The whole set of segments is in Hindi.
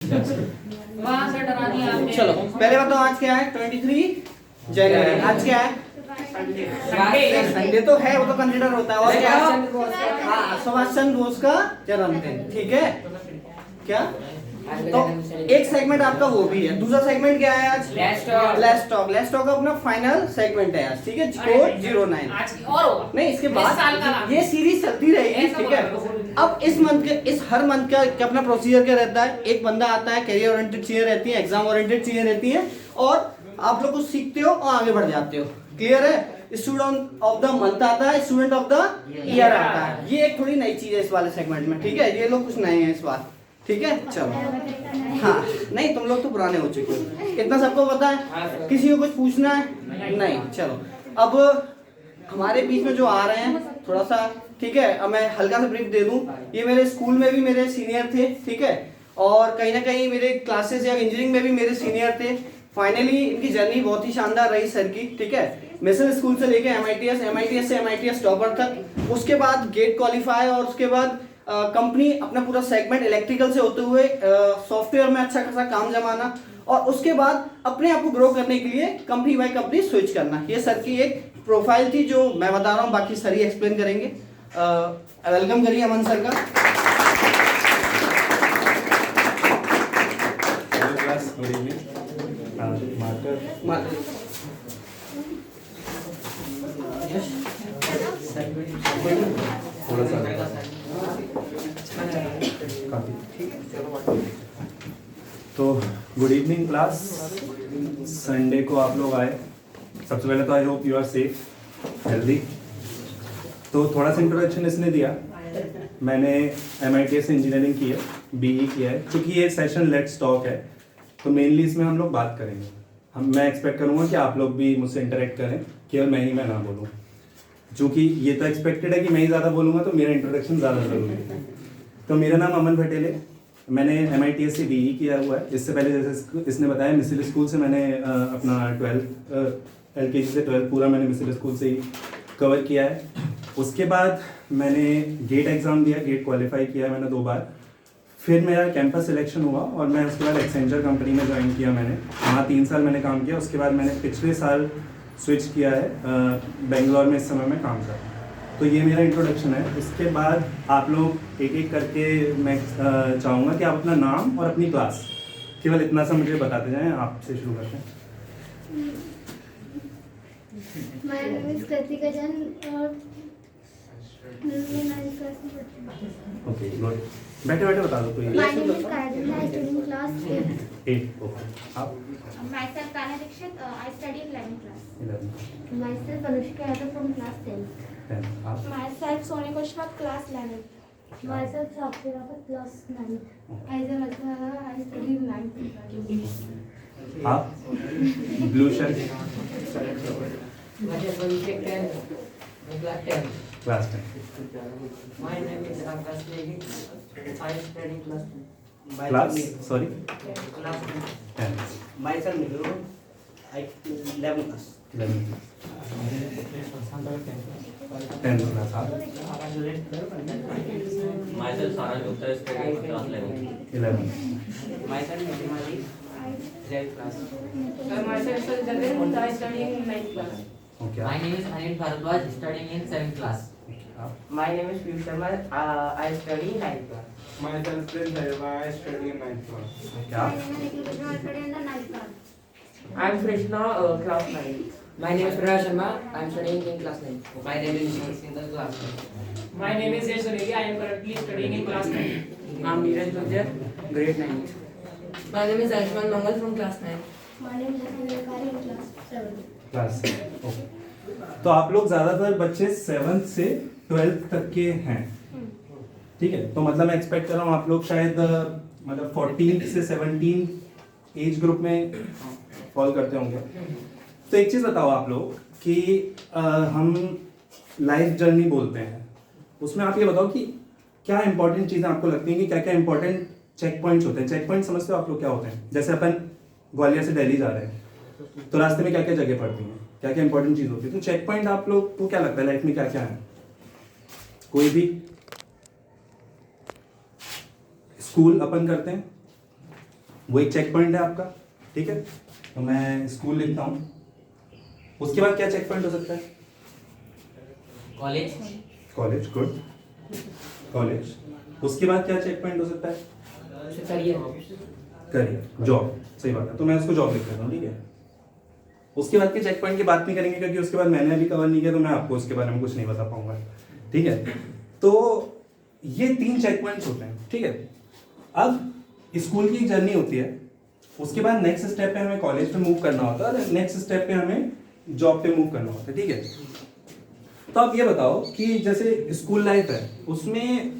वहाँ से डरा दिया आपने। चलो पहले बताओ आज क्या है? 23 जनवरी। आज क्या है? संडे तो है, वो तो कंसिडर होता है। और क्या? हाँ, सुभाष चंद्र बोस का जन्मदिन। ठीक है क्या? तो एक सेगमेंट आपका वो भी है। दूसरा सेगमेंट क्या है आज? लेट्स टॉक अपना फाइनल सेगमेंट है आज। ठीक है, कोड 09 नहीं, इसके बाद ये सीरीज चलती रहेगी। ठीक है, अब इस मंथ के हर मंथ का अपना प्रोसीजर क्या रहता है? एक बंदा आता है, कैरियर ओरिएंटेड चीजें रहती हैं, एग्जाम ओरिएंटेड चीजें रहती हैं, और आप लोग कुछ सीखते हो और आगे बढ़ जाते हो। क्लियर है? स्टूडेंट ऑफ द मंथ आता है, स्टूडेंट ऑफ द ईयर आता है। ये एक थोड़ी नई चीज है इस वाले सेगमेंट में। ठीक है, ये लोग कुछ नए हैं इस बार। ठीक है, चलो। हाँ, नहीं तुम लोग तो पुराने हो चुके हो, इतना सबको पता है। किसी को कुछ पूछना है? नहीं। चलो, अब हमारे बीच में जो आ रहे हैं थोड़ा सा, ठीक है, अब मैं हल्का सा ब्रीफ दे दूं। ये मेरे स्कूल में भी मेरे सीनियर थे। ठीक है, और कहीं ना कहीं मेरे क्लासेस या इंजीनियरिंग में भी मेरे सीनियर थे। फाइनली इनकी जर्नी बहुत ही शानदार रही सर की। ठीक है, मिशन स्कूल से लेके एमआईटीएस से एमआईटीएस टॉपर तक, उसके बाद गेट क्वालिफाई, और उसके बाद कंपनी अपना पूरा सेगमेंट इलेक्ट्रिकल से होते हुए सॉफ्टवेयर में अच्छा खासा काम जमाना, और उसके बाद अपने आप को ग्रो करने के लिए कंपनी बाय कंपनी स्विच करना। ये सर की एक प्रोफाइल थी जो मैं बता रहा हूँ, बाकी सर ही एक्सप्लेन करेंगे। वेलकम करिए अमन सर का। Good evening. थोड़ा सा तो गुड इवनिंग क्लास। संडे को आप लोग आए। सबसे पहले तो I hope you are safe healthy. तो थोड़ा सा इंट्रोडक्शन इसने दिया। मैंने MITS से इंजीनियरिंग की है, BE किया है। क्योंकि ये सेशन लेट्स टॉक है तो मेनली इसमें हम लोग बात करेंगे। मैं एक्सपेक्ट करूँगा कि आप लोग भी मुझसे इंटरेक्ट करें, केवल मैं ना बोलूँ। चूँकि ये तो एक्सपेक्टेड है कि मैं ही ज़्यादा बोलूँगा तो मेरा इंट्रोडक्शन ज़्यादा ज़रूरी है। तो मेरा नाम अमन पटेल है। मैंने MITS से BE किया हुआ है। इससे पहले जैसे इसने बताया मिसिल स्कूल से मैंने अपना 12 LKG से 12 पूरा मैंने मिसिल स्कूल से ही कवर किया है। उसके बाद मैंने गेट एग्ज़ाम दिया, गेट क्वालिफाई किया है मैंने 2 बार। फिर मेरा कैंपस सिलेक्शन हुआ और मैं उसके बाद एक्सेंचर कंपनी में ज्वाइन किया। मैंने वहाँ 3 साल मैंने काम किया। उसके बाद मैंने पिछले साल स्विच किया है, बेंगलोर में इस समय मैं काम कर रहा हूँ। तो ये मेरा इंट्रोडक्शन है। इसके बाद आप लोग एक एक करके मैं चाहूँगा कि आप अपना नाम और अपनी क्लास केवल इतना सा मुझे बताते जाएं। आपसे शुरू करते हैं। My name is Kritika Jain और मैं 9th क्लास में पढ़ती हूँ। Okay, good. बैठे बैठे बता दो कोई। My name is Karan, I study in class 8. Okay. आप? Myself Kana Dikshit, I study in 11th class. 11। Myself Anushka Yadav from class 10th. 10। आप? Myself Sonia Kushwaha, class 11th. Myself Sakshi Ravat, class 9th. Aiza Rajna, I study in 9th. आप? Blue shirt. Class 10। My name is Akash Negi. I study class class sorry class 10। Myself Nehru, I 11 class. 11 10 class. आप? Myself Sarang Gupta is studying in class 11. 11। Myself Nidimali, 12th class. Myself Jatin, I study in 9th class. Okay. My name is Anil Bharadwaj, studying in 7th class. आप? My name is Piyush Sharma, I study in 9th class. Myself Prince Harva, I study in 9th class. क्या? My name is Nikhil Krishna, I study in the 9th class. I'm Krishna, class 9th. My name is Prakash Sharma. I am studying in class 9. My name is Nishant Singh, class 9. My name is Yash Suregi, I am currently studying in class 9. I am Neeraj Gujjar, grade 9. My name is Ayushman Mangal from class 9. My name is Jasmine Lekari in class 7. Class. Okay. तो आप लोग ज़्यादातर बच्चे 7th से 12th तक के हैं। ठीक है, तो मतलब मैं एक्सपेक्ट कर रहा हूँ आप लोग शायद मतलब 14 से 17 एज ग्रुप में फॉल करते होंगे। तो एक चीज़ बताओ आप लोग कि हम लाइफ जर्नी बोलते हैं, उसमें आप ये बताओ कि क्या इंपॉर्टेंट चीज़ें आपको लगती हैं कि क्या क्या इंपॉर्टेंट चेक पॉइंट्स होते हैं। चेक पॉइंट समझते हो आप लोग क्या होते हैं? जैसे अपन ग्वालियर से दिल्ली जा रहे हैं तो रास्ते में क्या क्या जगह पड़ती हैं, क्या क्या इंपॉर्टेंट चीज़ होती है। तो चेक पॉइंट आप लोग को क्या लगता है लाइफ में क्या क्या है? कोई भी? स्कूल अपन करते हैं, वो एक चेक पॉइंट है आपका, ठीक है। तो मैं स्कूल लिखता हूँ। उसके बाद क्या चेक पॉइंट हो सकता है? कॉलेज। College, good, college. उसके बाद क्या चेक पॉइंट हो सकता है? करियर, जॉब, सही बात है। तो मैं उसको जॉब लिख देता हूँ, ठीक है। उसके बाद के चेक पॉइंट की बात नहीं करेंगे क्योंकि उसके बाद मैंने अभी कवर नहीं किया, तो मैं आपको उसके बारे में कुछ नहीं बता पाऊंगा, ठीक है। तो ये 3 चेक पॉइंट्स होते हैं, ठीक है। अब स्कूल की एक जर्नी होती है, उसके बाद नेक्स्ट स्टेप पे हमें कॉलेज पे मूव करना होता है और नेक्स्ट स्टेप पे हमें जॉब पे मूव करना होता है, ठीक है। तो आप ये बताओ कि जैसे स्कूल लाइफ है उसमें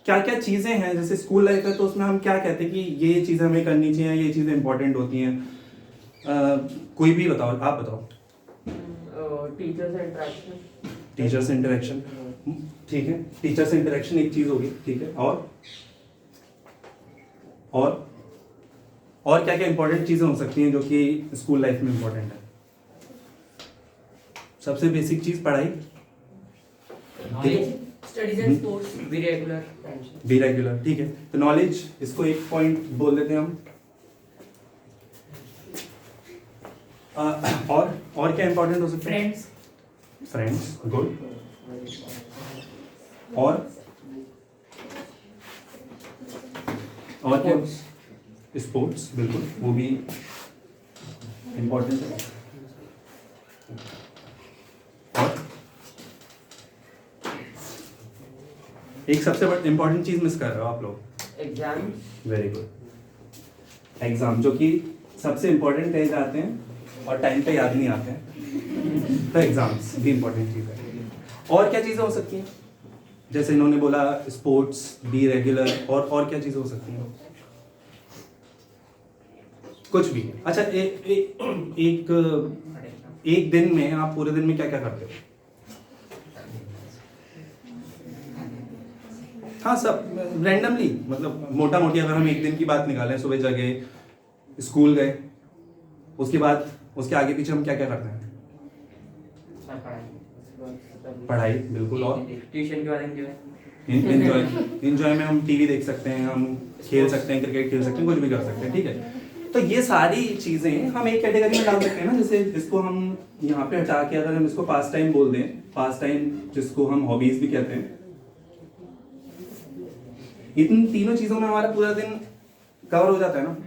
क्या क्या चीज़ें हैं। जैसे स्कूल लाइफ है तो उसमें हम क्या कहते हैं कि ये चीज़ें हमें करनी चाहिए, ये चीज़ें इंपॉर्टेंट होती हैं। कोई भी बताओ, आप बताओ। टीचर्स इंटरेक्शन, ठीक है। टीचर्स इंटरेक्शन एक चीज़ होगी, ठीक है। और क्या क्या इंपॉर्टेंट चीज़ें हो सकती हैं जो कि स्कूल लाइफ में इंपॉर्टेंट है? सबसे बेसिक चीज़ पढ़ाई, knowledge, studies and sports, be regular, be regular, ठीक है। तो नॉलेज, इसको एक पॉइंट बोल देते हैं हम। और क्या इंपॉर्टेंट हो सकता है? Friends, good. और क्या? स्पोर्ट्स, बिल्कुल, वो भी इंपॉर्टेंट है। और एक सबसे इंपॉर्टेंट चीज मिस कर रहे हो आप लोग, एग्जाम। Very good. एग्जाम, जो कि सबसे इंपॉर्टेंट रह जाते हैं और टाइम पे याद नहीं आते हैं, तो एग्जाम्स भी इंपॉर्टेंट चीज है। और क्या चीजें हो सकती हैं? जैसे इन्होंने बोला स्पोर्ट्स, बी रेगुलर, और क्या चीजें हो सकती हैं? कुछ भी। अच्छा, एक दिन में आप पूरे दिन में क्या क्या करते हो? हाँ, सब रैंडमली, मतलब मोटा मोटी अगर हम एक दिन की बात निकालें, सुबह जगे, स्कूल गए, उसके बाद उसके आगे पीछे हम क्या क्या करते हैं? पढ़ाई, बिल्कुल। और ट्यूशन के बाद एंजॉय में हम टीवी देख सकते हैं, हम खेल सकते हैं, क्रिकेट खेल सकते हैं, कुछ भी कर सकते हैं, ठीक है। तो ये सारी चीजें हम एक कैटेगरी में डाल सकते हैं ना। जैसे इसको हम यहाँ पे हटा के अगर हम इसको पास टाइम बोल दें, पास टाइम जिसको हम हॉबीज भी कहते हैं, इन तीनों चीजों में हमारा पूरा दिन कवर हो जाता है ना।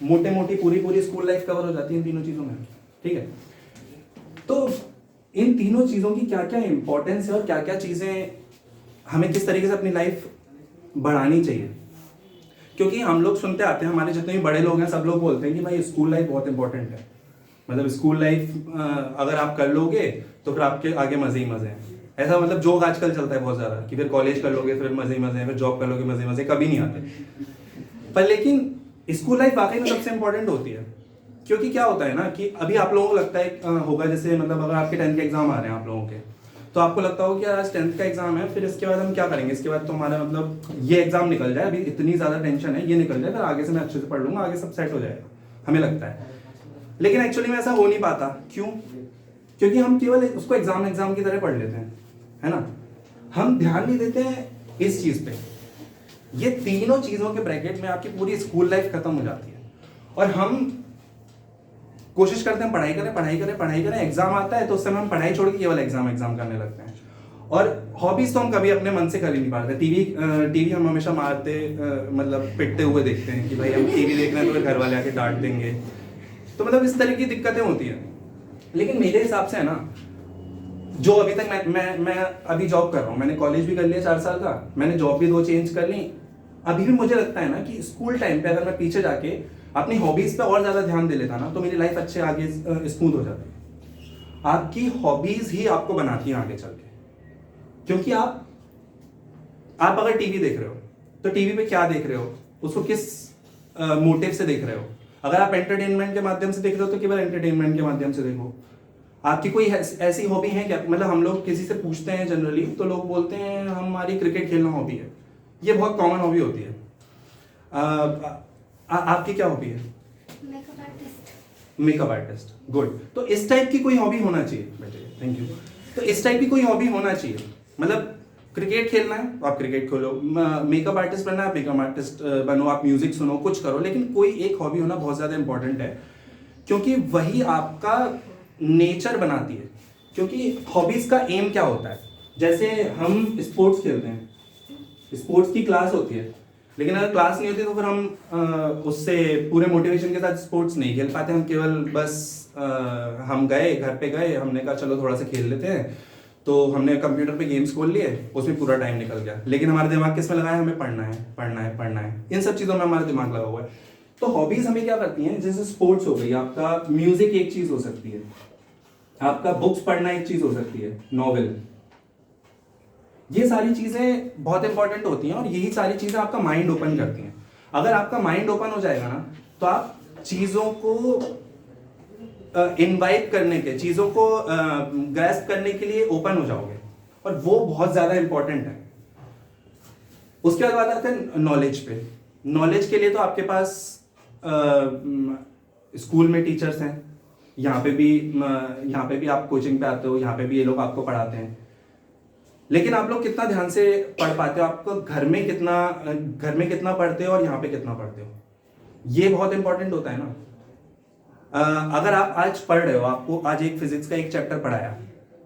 मोटे मोटी पूरी स्कूल लाइफ कवर हो जाती है इन तीनों चीजों में, ठीक है। तो इन तीनों चीजों की क्या क्या इंपॉर्टेंस है और क्या क्या चीजें हमें किस तरीके से अपनी लाइफ बढ़ानी चाहिए। क्योंकि हम लोग सुनते आते हैं, हमारे जितने भी बड़े लोग हैं सब लोग बोलते हैं कि भाई स्कूल लाइफ बहुत इंपॉर्टेंट है। मतलब स्कूल लाइफ अगर आप कर लोगे तो फिर आपके आगे मजे ही मजे हैं। ऐसा मतलब जोक आजकल चलता है बहुत ज्यादा कि फिर कॉलेज कर लोगे फिर मजे ही मजे हैं, फिर जॉब कर लोगे मजे मजे, कभी नहीं आते। पर लेकिन स्कूल लाइफ वाकई में सबसे इंपॉर्टेंट होती है। क्योंकि क्या होता है ना कि अभी आप लोगों को लगता है होगा, जैसे मतलब अगर आपके 10th के एग्जाम आ रहे हैं आप लोगों के, तो आपको लगता हो कि यार आज 10th का एग्जाम है, फिर इसके बाद हम क्या करेंगे, इसके बाद तो हमारा मतलब ये एग्जाम निकल जाए, अभी इतनी ज्यादा टेंशन है, ये निकल जाए, फिर आगे से मैं अच्छे से पढ़ लूंगा, आगे सब सेट हो जाएगा, हमें लगता है। लेकिन एक्चुअली में ऐसा हो नहीं पाता। क्यों? क्योंकि हम केवल उसको एग्जाम की तरह पढ़ लेते हैं, है ना। हम ध्यान नहीं देते हैं इस चीज पे। ये तीनों चीजों के ब्रैकेट में आपकी पूरी स्कूल लाइफ खत्म हो जाती है और हम कोशिश करते हैं पढ़ाई करें, एग्जाम आता है तो उस समय हम पढ़ाई छोड़ के केवल एग्जाम करने लगते हैं। और हॉबीज तो हम कभी अपने मन से कर ही नहीं पाते। टीवी हम हमेशा मारते मतलब पिटते हुए देखते हैं कि भाई हम टीवी देख रहे हैं तो फिर घर वाले आके डांट देंगे, तो मतलब इस तरह की दिक्कतें होती हैं। लेकिन मेरे हिसाब से है ना, जो अभी तक मैं अभी जॉब कर रहा हूँ, मैंने कॉलेज भी कर लिया 4 साल का, मैंने जॉब भी 2 चेंज कर ली, अभी भी मुझे लगता है ना कि स्कूल टाइम पे अगर मैं पीछे जाके अपनी हॉबीज पे और ज्यादा ध्यान दे लेता ना तो मेरी लाइफ अच्छे आगे स्मूथ हो जाती। आपकी हॉबीज ही आपको बनाती हैं आगे चल के। क्योंकि आप अगर टीवी देख रहे हो तो टीवी पे क्या देख रहे हो, उसको किस मोटिव से देख रहे हो। अगर आप एंटरटेनमेंट के माध्यम से देख रहे हो तो केवल एंटरटेनमेंट के माध्यम से देखो। आपकी कोई ऐसी हॉबी है क्या? मतलब हम लोग किसी से पूछते हैं जनरली तो लोग बोलते हैं हमारी क्रिकेट खेलना हॉबी है। ये बहुत कॉमन हॉबी होती है। आपकी क्या हॉबी है? Makeup artist, good. तो इस टाइप की कोई हॉबी होना चाहिए बेटे, थैंक यू। तो इस टाइप की कोई हॉबी होना चाहिए। मतलब क्रिकेट खेलना है तो आप क्रिकेट खेलो, मेकअप आर्टिस्ट बनना है आप मेकअप आर्टिस्ट बनो, आप म्यूजिक सुनो, कुछ करो, लेकिन कोई एक हॉबी होना बहुत ज़्यादा इंपॉर्टेंट है, क्योंकि वही आपका नेचर बनाती है। क्योंकि हॉबीज़ का एम क्या होता है, जैसे हम स्पोर्ट्स खेलते हैं, स्पोर्ट्स की क्लास होती है, लेकिन अगर क्लास नहीं होती तो फिर हम उससे पूरे मोटिवेशन के साथ स्पोर्ट्स नहीं खेल पाते। हम केवल बस हम गए, घर पे गए, हमने कहा चलो थोड़ा सा खेल लेते हैं, तो हमने कंप्यूटर पे गेम्स खोल लिए, उसमें पूरा टाइम निकल गया, लेकिन हमारा दिमाग किस में लगा है, हमें पढ़ना है पढ़ना है पढ़ना है, इन सब चीज़ों में हमारा दिमाग लगा हुआ है। तो हॉबीज़ हमें क्या करती हैं, जैसे स्पोर्ट्स हो गई, आपका म्यूजिक एक चीज़ हो सकती है, आपका बुक्स पढ़ना एक चीज़ हो सकती है, नॉवेल, ये सारी चीज़ें बहुत इंपॉर्टेंट होती हैं और यही सारी चीज़ें आपका माइंड ओपन करती हैं। अगर आपका माइंड ओपन हो जाएगा ना, तो आप चीज़ों को इनवाइट करने के, चीज़ों को ग्रैस्प करने के लिए ओपन हो जाओगे, और वो बहुत ज़्यादा इंपॉर्टेंट है। उसके बाद बात आते हैं नॉलेज पे। नॉलेज के लिए तो आपके पास स्कूल में टीचर्स हैं, यहाँ पे भी आप कोचिंग पे आते हो, यहाँ पे भी ये लोग आपको पढ़ाते हैं, लेकिन आप लोग कितना ध्यान से पढ़ पाते हो, आपको घर में कितना पढ़ते हो और यहाँ पे कितना पढ़ते हो, ये बहुत इंपॉर्टेंट होता है ना। अगर आप आज पढ़ रहे हो, आपको आज एक फिजिक्स का एक चैप्टर पढ़ाया,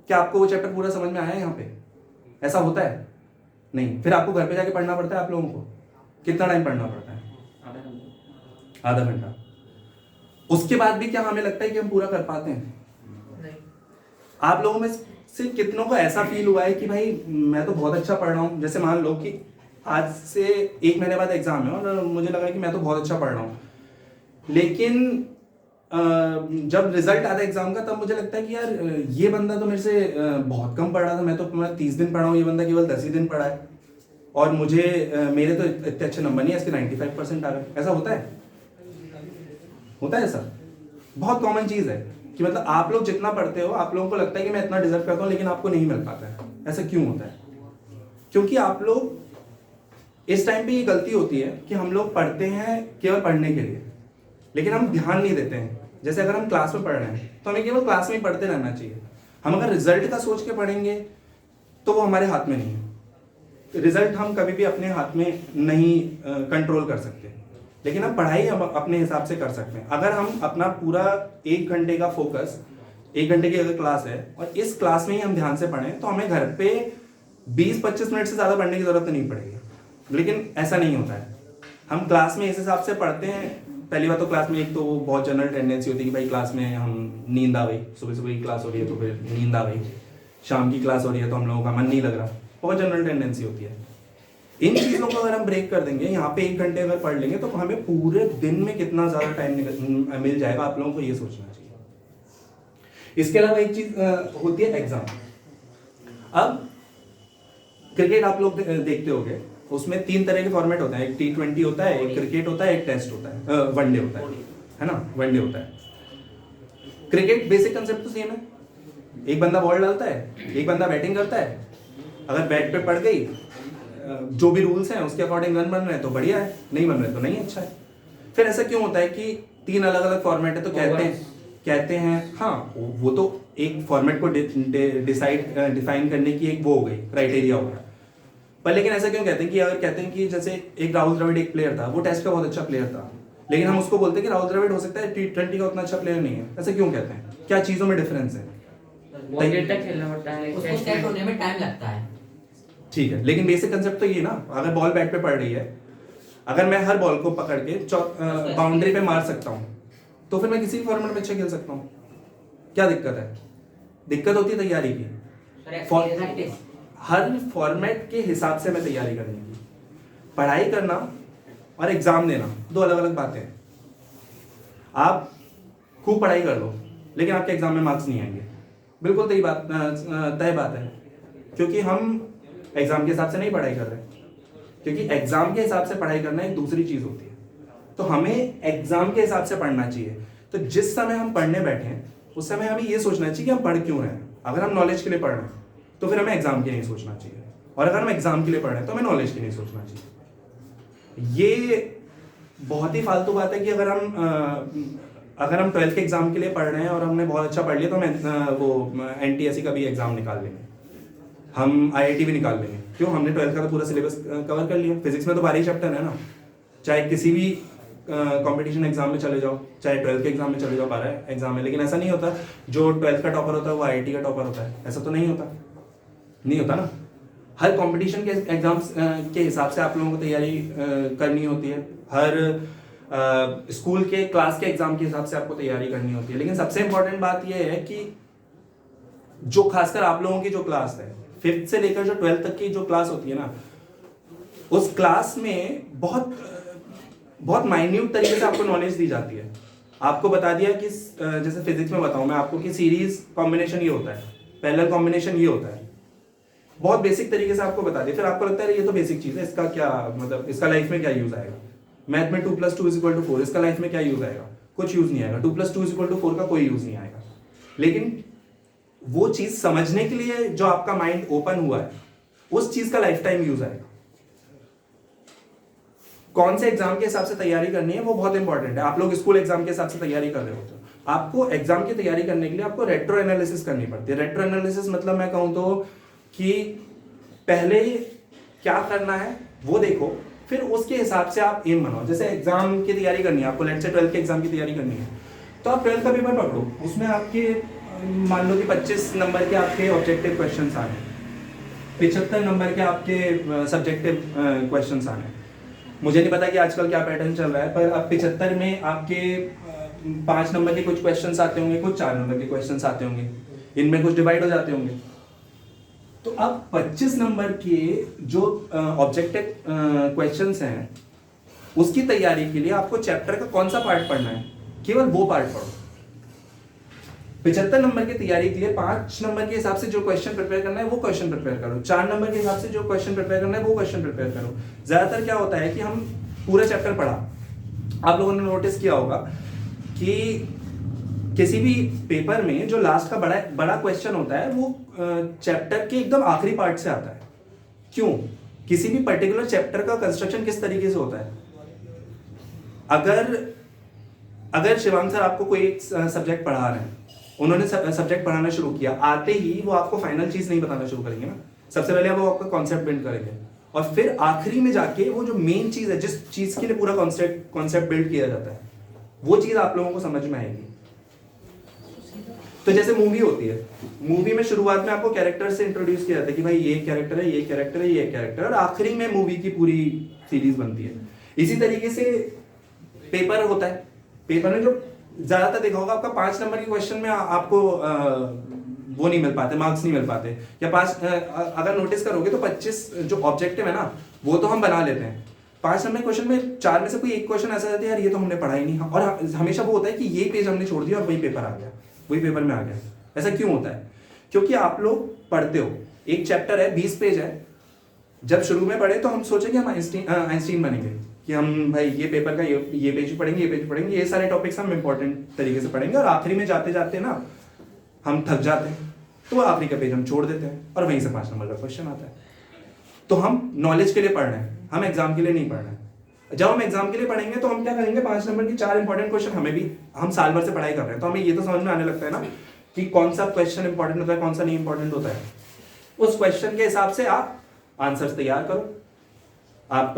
क्या आपको वो चैप्टर पूरा समझ में आया है यहाँ पे? ऐसा होता है नहीं। फिर आपको घर पे जाके पढ़ना पड़ता है आप लोगों को। कितना टाइम पढ़ना पड़ता है? आधा घंटा। उसके बाद भी क्या हमें लगता है कि हम पूरा कर पाते हैं? नहीं। आप लोगों में से कितनों को ऐसा फील हुआ है कि भाई मैं तो बहुत अच्छा पढ़ रहा हूँ, जैसे मान लो कि आज से 1 महीने बाद एग्जाम है और मुझे लगा कि मैं तो बहुत अच्छा पढ़ रहा हूँ, लेकिन जब रिजल्ट आता है एग्जाम का, तब मुझे लगता है कि यार ये बंदा तो मेरे से बहुत कम पढ़ रहा था, मैं तो 30 दिन पढ़ा हूँ, ये बंदा केवल 10 ही दिन पढ़ा है, और मेरे तो इतने अच्छे नंबर नहीं है, इसके 95% आ गए। ऐसा होता है ऐसा बहुत कॉमन चीज़ है कि मतलब आप लोग जितना पढ़ते हो, आप लोगों को लगता है कि मैं इतना डिजर्व करता हूँ, लेकिन आपको नहीं मिल पाता है। ऐसा क्यों होता है? क्योंकि आप लोग इस टाइम पे ये गलती होती है कि हम लोग पढ़ते हैं केवल पढ़ने के लिए, लेकिन हम ध्यान नहीं देते हैं। जैसे अगर हम क्लास में पढ़ रहे हैं तो हमें केवल क्लास में ही पढ़ते रहना चाहिए। हम अगर रिजल्ट का सोच के पढ़ेंगे तो वो हमारे हाथ में नहीं है। रिजल्ट हम कभी भी अपने हाथ में नहीं कंट्रोल कर सकते, लेकिन हम पढ़ाई हम अपने हिसाब से कर सकते हैं। अगर हम अपना पूरा 1 घंटे का फोकस, 1 घंटे की अगर क्लास है और इस क्लास में ही हम ध्यान से पढ़ें, तो हमें घर पे 20-25 मिनट से ज़्यादा पढ़ने की ज़रूरत नहीं पड़ेगी। लेकिन ऐसा नहीं होता है। हम क्लास में इस हिसाब से पढ़ते हैं। पहली बात तो क्लास में एक तो वो बहुत जनरल टेंडेंसी होती है कि भाई क्लास में हम नींद आ गई, सुबह की क्लास हो रही है तो फिर नींद आ गई, शाम की क्लास हो रही है तो हम लोगों का मन नहीं लग रहा, बहुत जनरल टेंडेंसी होती है। इन चीज़ों को अगर हम ब्रेक कर देंगे, यहाँ पे 1 घंटे अगर पढ़ लेंगे, तो हमें पूरे दिन में कितना ज़्यादा टाइम मिल जाएगा, आप लोगों को ये सोचना चाहिए। इसके अलावा एक चीज़ होती है एग्जाम। अब क्रिकेट आप लोग देखते होंगे, उसमें 3 तरह के फॉर्मेट होते हैं, एक T20 होता है, एक क्रिकेट होता है, एक टेस्ट होता है, वनडे होता है ना, वनडे होता है। क्रिकेट बेसिक कंसेप्ट तो सेम है, एक बंदा बॉल डालता है, एक बंदा बैटिंग करता है, अगर बैट पे पड़ गई, जो भी रूल्स हैं उसके अकॉर्डिंग रन बन रहे हैं तो बढ़िया है, नहीं बन रहे तो नहीं अच्छा है। फिर ऐसा क्यों होता है कि 3 अलग अलग फॉर्मेट है, तो कहते हैं हाँ, वो तो एक फॉर्मेट को डिफाइन करने की एक वो हो गई, क्राइटेरिया हो गया। पर लेकिन ऐसा क्यों कहते हैं कि अगर कहते हैं कि जैसे एक राहुल द्रविड़ एक प्लेयर था, वो टेस्ट का बहुत अच्छा प्लेयर था, लेकिन हम उसको बोलते हैं कि राहुल द्रविड़ हो सकता है T20 का उतना अच्छा प्लेयर नहीं है। ऐसा क्यों कहते हैं? क्या चीज़ों में डिफरेंस है? खेलना पड़ता है, उसको सेट होने में टाइम लगता है। ठीक है, लेकिन बेसिक कंसेप्ट तो ये ना, अगर बॉल बैट पे पड़ रही है, अगर मैं हर बॉल को पकड़ के बाउंड्री पे मार सकता हूँ, तो फिर मैं किसी भी फॉर्मेट में अच्छा खेल सकता हूँ। क्या दिक्कत है? दिक्कत होती है तैयारी की। हर फॉर्मेट के हिसाब से मैं तैयारी करने की, पढ़ाई करना और एग्जाम देना 2 अलग अलग बातें हैं। आप खूब पढ़ाई कर लो, लेकिन आपके एग्जाम में मार्क्स नहीं आएंगे, बिल्कुल तय बात है, क्योंकि हम एग्जाम के हिसाब से नहीं पढ़ाई कर रहे, क्योंकि एग्जाम के हिसाब से पढ़ाई करना एक दूसरी चीज होती है। तो हमें एग्जाम के हिसाब से पढ़ना चाहिए। तो जिस समय हम पढ़ने बैठे हैं, उस समय हमें ये सोचना चाहिए कि हम पढ़ क्यों रहे हैं। अगर हम नॉलेज के लिए पढ़ रहे हैं तो फिर हमें एग्जाम के लिए नहीं सोचना चाहिए, और अगर हम एग्जाम के लिए पढ़ रहे हैं तो हमें नॉलेज के लिए नहीं सोचना चाहिए। ये बहुत ही फालतू बात है कि अगर हम 12th के एग्जाम के लिए पढ़ रहे हैं और हमने बहुत अच्छा पढ़ लिया तो हम वो NTSC का भी एग्जाम निकाल लेंगे, हम IIT भी निकाल लेंगे, क्यों, हमने 12th का तो पूरा सिलेबस कवर कर लिया। फिजिक्स में तो 12 चैप्टर है ना, चाहे किसी भी कंपटीशन एग्जाम में चले जाओ, चाहे 12th के एग्जाम में चले जाओ, 12 एग्जाम में। लेकिन ऐसा नहीं होता जो 12th का टॉपर होता है वो IIT का टॉपर होता है, ऐसा तो नहीं होता, नहीं होता ना। हर कंपटीशन के एग्जाम्स के हिसाब से आप लोगों को तैयारी करनी होती है, हर स्कूल के क्लास के एग्जाम के हिसाब से आपको तैयारी करनी होती है। लेकिन सबसे इंपॉर्टेंट बात यह है कि जो खासकर आप लोगों की जो क्लास है 5th से लेकर जो 12th तक की जो क्लास होती है ना, उस क्लास में बहुत माइन्यूट तरीके से आपको नॉलेज दी जाती है। आपको बता दिया कि जैसे फिजिक्स में बताऊं मैं आपको कि सीरीज कॉम्बिनेशन ये होता है, पैरेलल कॉम्बिनेशन ये होता है, बहुत बेसिक तरीके से आपको बता दिया। फिर आपको लगता है ये तो बेसिक चीज है, इसका क्या मतलब, इसका लाइफ में क्या यूज आएगा। मैथ में 2 + 2 = 4, इसका लाइफ में क्या यूज आएगा, कुछ यूज नहीं आएगा। 2 + 2 = 4 का कोई यूज नहीं आएगा। लेकिन वो चीज समझने के लिए जो आपका माइंड ओपन हुआ है, उस चीज का लाइफ टाइम यूज आएगा। कौन से एग्जाम के हिसाब से तैयारी करनी है वो बहुत इंपॉर्टेंट है। आप लोग स्कूल एग्जाम के हिसाब से तैयारी कर रहे होते हो, आपको एग्जाम की तैयारी करने के लिए आपको रेट्रो एनालिसिस करनी पड़ती है। रेट्रो एनालिसिस मतलब मैं कहूं तो कि पहले क्या करना है वो देखो, फिर उसके हिसाब से आप एम बनाओ। जैसे एग्जाम की तैयारी करनी है आपको, लेट से 12th के एग्जाम की तैयारी करनी है, तो आप 12th का पेपर पकड़ो, उसमें आपके मान लो कि 25 नंबर के आपके ऑब्जेक्टिव क्वेश्चन आ रहे हैं, 75 नंबर के आपके सब्जेक्टिव क्वेश्चन आ रहे हैं। मुझे नहीं पता कि आजकल क्या पैटर्न चल रहा है, पर अब 75 में आपके 5 नंबर के कुछ क्वेश्चंस आते होंगे, कुछ 4 नंबर के क्वेश्चंस आते होंगे, इनमें कुछ डिवाइड हो जाते होंगे। तो अब 25 नंबर के जो ऑब्जेक्टिव क्वेश्चंस हैं उसकी तैयारी के लिए आपको चैप्टर का कौन सा पार्ट पढ़ना है, केवल वो पार्ट पढ़ो। 75 नंबर की तैयारी के लिए 5 नंबर के हिसाब से जो क्वेश्चन प्रिपेयर करना है वो क्वेश्चन प्रिपेयर करो, 4 नंबर के हिसाब से जो क्वेश्चन प्रिपेयर करना है वो क्वेश्चन प्रिपेयर करो। ज्यादातर क्या होता है कि हम पूरा चैप्टर पढ़ा, आप लोगों ने नोटिस किया होगा कि किसी भी पेपर में जो लास्ट का बड़ा क्वेश्चन होता है वो चैप्टर के एकदम आखिरी पार्ट से आता है। क्यों? किसी भी पर्टिकुलर चैप्टर का कंस्ट्रक्शन किस तरीके से होता है। अगर शिवांग सर आपको कोई एक सब्जेक्ट पढ़ा रहे हैं, उन्होंने सब्जेक्ट पढ़ाना शुरू किया, आते ही वो आपको फाइनल चीज नहीं बताना शुरू करेंगे ना। सबसे पहले वो आपका कॉन्सेप्ट बिल्ड करेंगे और फिर आखिरी में जाके वो जो मेन चीज है, जिस चीज के लिए पूरा कॉन्सेप्ट बिल्ड किया जाता है, वो चीज आप लोगों को समझ में आएगी। तो जैसे मूवी होती है, मूवी में शुरुआत में आपको कैरेक्टर से इंट्रोड्यूस किया जाता है कि भाई ये कैरेक्टर है, ये कैरेक्टर है, ये कैरेक्टर है, और आखिरी में मूवी की पूरी सीरीज बनती है। इसी तरीके से पेपर होता है। पेपर में जो ज्यादातर देखा होगा आपका 5 नंबर के क्वेश्चन में आपको वो नहीं मिल पाते, मार्क्स नहीं मिल पाते, या 5 अगर नोटिस करोगे तो 25 जो ऑब्जेक्टिव है ना वो तो हम बना लेते हैं। 5 नंबर क्वेश्चन में 4 में से कोई एक क्वेश्चन ऐसा रहता है यार ये तो हमने पढ़ा ही नहीं, और हमेशा वो होता है कि ये पेज हमने छोड़ दिया और वही पेपर आ गया, वही पेपर में आ गया। ऐसा क्यों होता है? क्योंकि आप लोग पढ़ते हो, एक चैप्टर है 20 पेज है, जब शुरू में पढ़े तो हम सोचे कि हम आइंस्टीन बनेंगे, कि हम भाई ये पेपर का ये पेज पढ़ेंगे, ये पेज पढ़ेंगे, ये सारे टॉपिक्स हम इंपॉर्टेंट तरीके से पढ़ेंगे, और आखिरी में जाते जाते ना हम थक जाते हैं, तो आखिरी का पेज हम छोड़ देते हैं और वहीं से 5 नंबर का क्वेश्चन आता है। तो हम नॉलेज के लिए पढ़ रहे हैं, हम एग्जाम के लिए नहीं पढ़ रहे हैं। जब हम एग्जाम के लिए पढ़ेंगे तो हम क्या करेंगे, 5 नंबर की 4 इंपॉर्टेंट क्वेश्चन, हमें भी, हम साल भर से पढ़ाई कर रहे हैं तो हमें ये तो समझ में आने लगता है ना कि कौन सा क्वेश्चन इंपॉर्टेंट होता है, कौन सा नहीं इंपॉर्टेंट होता है। उस क्वेश्चन के हिसाब से आप आंसर्स तैयार करो, आप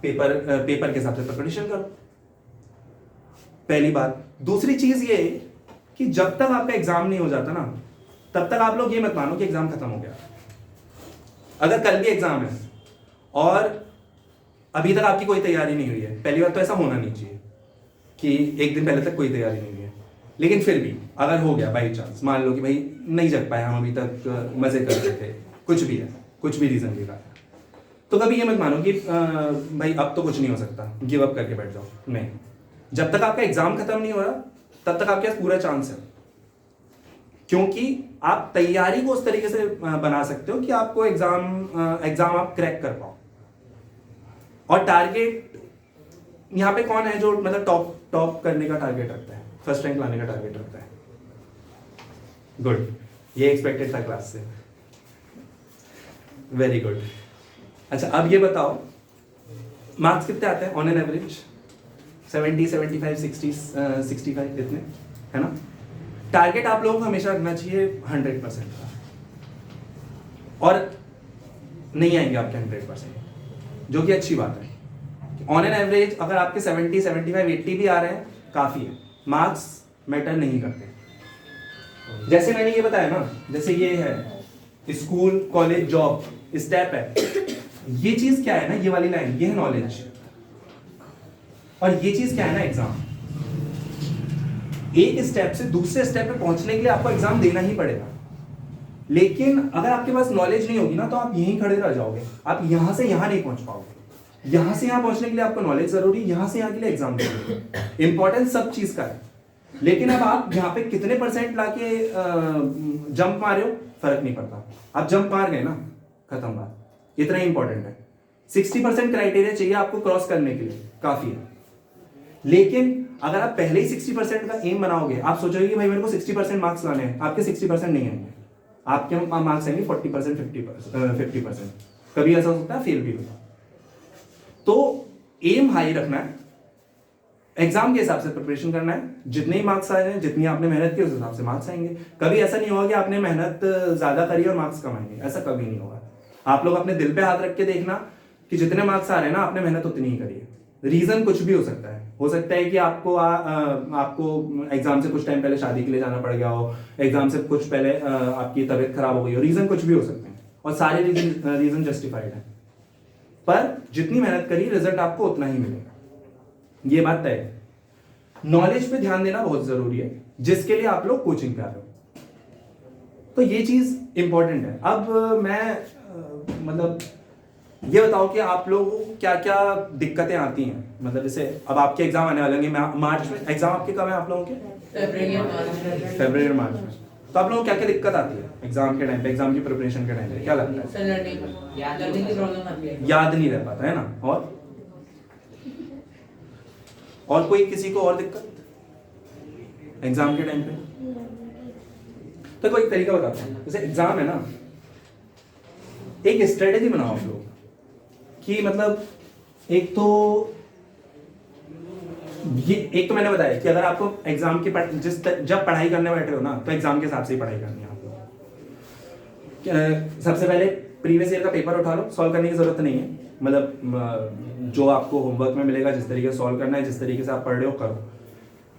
पेपर के हिसाब से प्रिपरेशन करो, पहली बात। दूसरी चीज ये कि जब तक आपका एग्जाम नहीं हो जाता ना, तब तक आप लोग ये मत मानो कि एग्जाम खत्म हो गया। अगर कल भी एग्जाम है और अभी तक आपकी कोई तैयारी नहीं हुई है, पहली बात तो ऐसा होना नहीं चाहिए कि एक दिन पहले तक कोई तैयारी नहीं हुई है, लेकिन फिर भी अगर हो गया बाई चांस, मान लो कि भाई नहीं जग पाए हम, अभी तक मजे कर रहे थे, कुछ भी है, कुछ भी रीजन भी रहा, तो कभी ये मत मानो कि भाई अब तो कुछ नहीं हो सकता, गिव अप करके बैठ जाओ। नहीं, जब तक आपका एग्जाम खत्म नहीं हो रहा तब तक आपके पास पूरा चांस है, क्योंकि आप तैयारी को उस तरीके से बना सकते हो कि आपको एग्जाम आप क्रैक कर पाओ। और टारगेट यहाँ पे कौन है जो मतलब टॉप करने का टारगेट रखता है, फर्स्ट रैंक लाने का टारगेट रखता है? गुड, ये एक्सपेक्टेड था क्लास से, वेरी गुड। अच्छा, अब ये बताओ मार्क्स कितने आते हैं ऑन एन एवरेज? 70, 75, 60, 65 इतने, है ना? टारगेट आप लोगों को हमेशा रखना चाहिए 100% का। और नहीं आएंगे आपके 100%, जो कि अच्छी बात है। ऑन एन एवरेज अगर आपके 70, 75, 80 भी आ रहे हैं काफ़ी है, मार्क्स मैटर नहीं करते। जैसे मैंने ये बताया ना, जैसे ये है स्कूल, कॉलेज, जॉब, स्टेप है, ये चीज़ क्या है ना, ये वाली लाइन ये है नॉलेज, और ये चीज़ क्या है ना एग्जाम। एक स्टेप से दूसरे स्टेप पे पहुंचने के लिए आपको एग्जाम देना ही पड़ेगा, लेकिन अगर आपके पास नॉलेज नहीं होगी ना तो आप यहीं खड़े रह जाओगे, आप यहां से यहां नहीं पहुंच पाओगे। यहां से यहां पहुंचने के लिए आपको नॉलेज जरूरी, यहां से यहां के लिए एग्जाम जरूरी। इंपॉर्टेंस सब चीज का है, लेकिन अब आप यहाँ पे कितने % लाके जंप मारे हो फर्क नहीं पड़ता, आप जंप मार गए ना, खत्म बात, इतना ही इंपॉर्टेंट है। 60% क्राइटेरिया चाहिए आपको क्रॉस करने के लिए, काफी है। लेकिन अगर आप पहले ही 60% का एम बनाओगे, आप सोचोगे कि भाई मेरे को 60% मार्क्स लाने हैं, आपके 60% नहीं आएंगे, आपके मार्क्स आएंगे 40%, 50%। कभी ऐसा हो सकता है फेल भी होगा। तो एम हाई रखना है, एग्जाम के हिसाब से प्रिपरेशन करना है, जितने ही मार्क्स आए हैं, जितनी आपने मेहनत की उस हिसाब से मार्क्स आएंगे। कभी ऐसा नहीं होगा कि आपने मेहनत ज्यादा करी और मार्क्स कम आएंगे, ऐसा कभी नहीं होगा। आप लोग अपने दिल पे हाथ रख के देखना कि जितने मार्क्स आ रहे हैं ना, आपने मेहनत उतनी ही करी है। रीजन कुछ भी हो सकता है कि आपको आपको एग्जाम से कुछ टाइम पहले शादी के लिए जाना पड़ गया हो, एग्जाम से कुछ पहले आपकी तबीयत खराब हो गई हो, रीजन कुछ भी हो सकते हैं, और सारे रीजन जस्टिफाइड है। पर जितनी मेहनत करी रिजल्ट आपको उतना ही मिलेगा, ये बात तय है। नॉलेज पे ध्यान देना बहुत जरूरी है, जिसके लिए आप लोग कोचिंग पे आ रहे हो, तो ये चीज इंपॉर्टेंट है। अब मैं मतलब ये बताओ कि आप लोगों को क्या क्या दिक्कतें आती हैं, मतलब जैसे अब आपके एग्जाम आने वाले होंगे मार्च में, एग्जाम आपके कब है आप लोगों के? फरवरी और मार्च में। तो आप लोगों को क्या क्या दिक्कत आती है एग्जाम के टाइम पे, एग्जाम की प्रिपरेशन के टाइम पे, क्या लगता है? लर्निंग की प्रॉब्लम आती है, याद नहीं रह पाता है ना, और कोई किसी को और दिक्कत एग्जाम के टाइम पे? तो कोई तरीका बताता हूं, जैसे एग्जाम है ना, एक स्ट्रेटेजी बनाओ आप लोग कि मतलब एक तो मैंने बताया कि अगर आपको एग्जाम की जब पढ़ाई करने बैठे हो ना, तो एग्जाम के हिसाब से ही पढ़ाई करनी है आप लोग। सबसे पहले प्रीवियस ईयर का पेपर उठा लो, सॉल्व करने की जरूरत नहीं है, मतलब जो आपको होमवर्क में मिलेगा जिस तरीके से सॉल्व करना है, जिस तरीके से आप पढ़ रहे हो करो,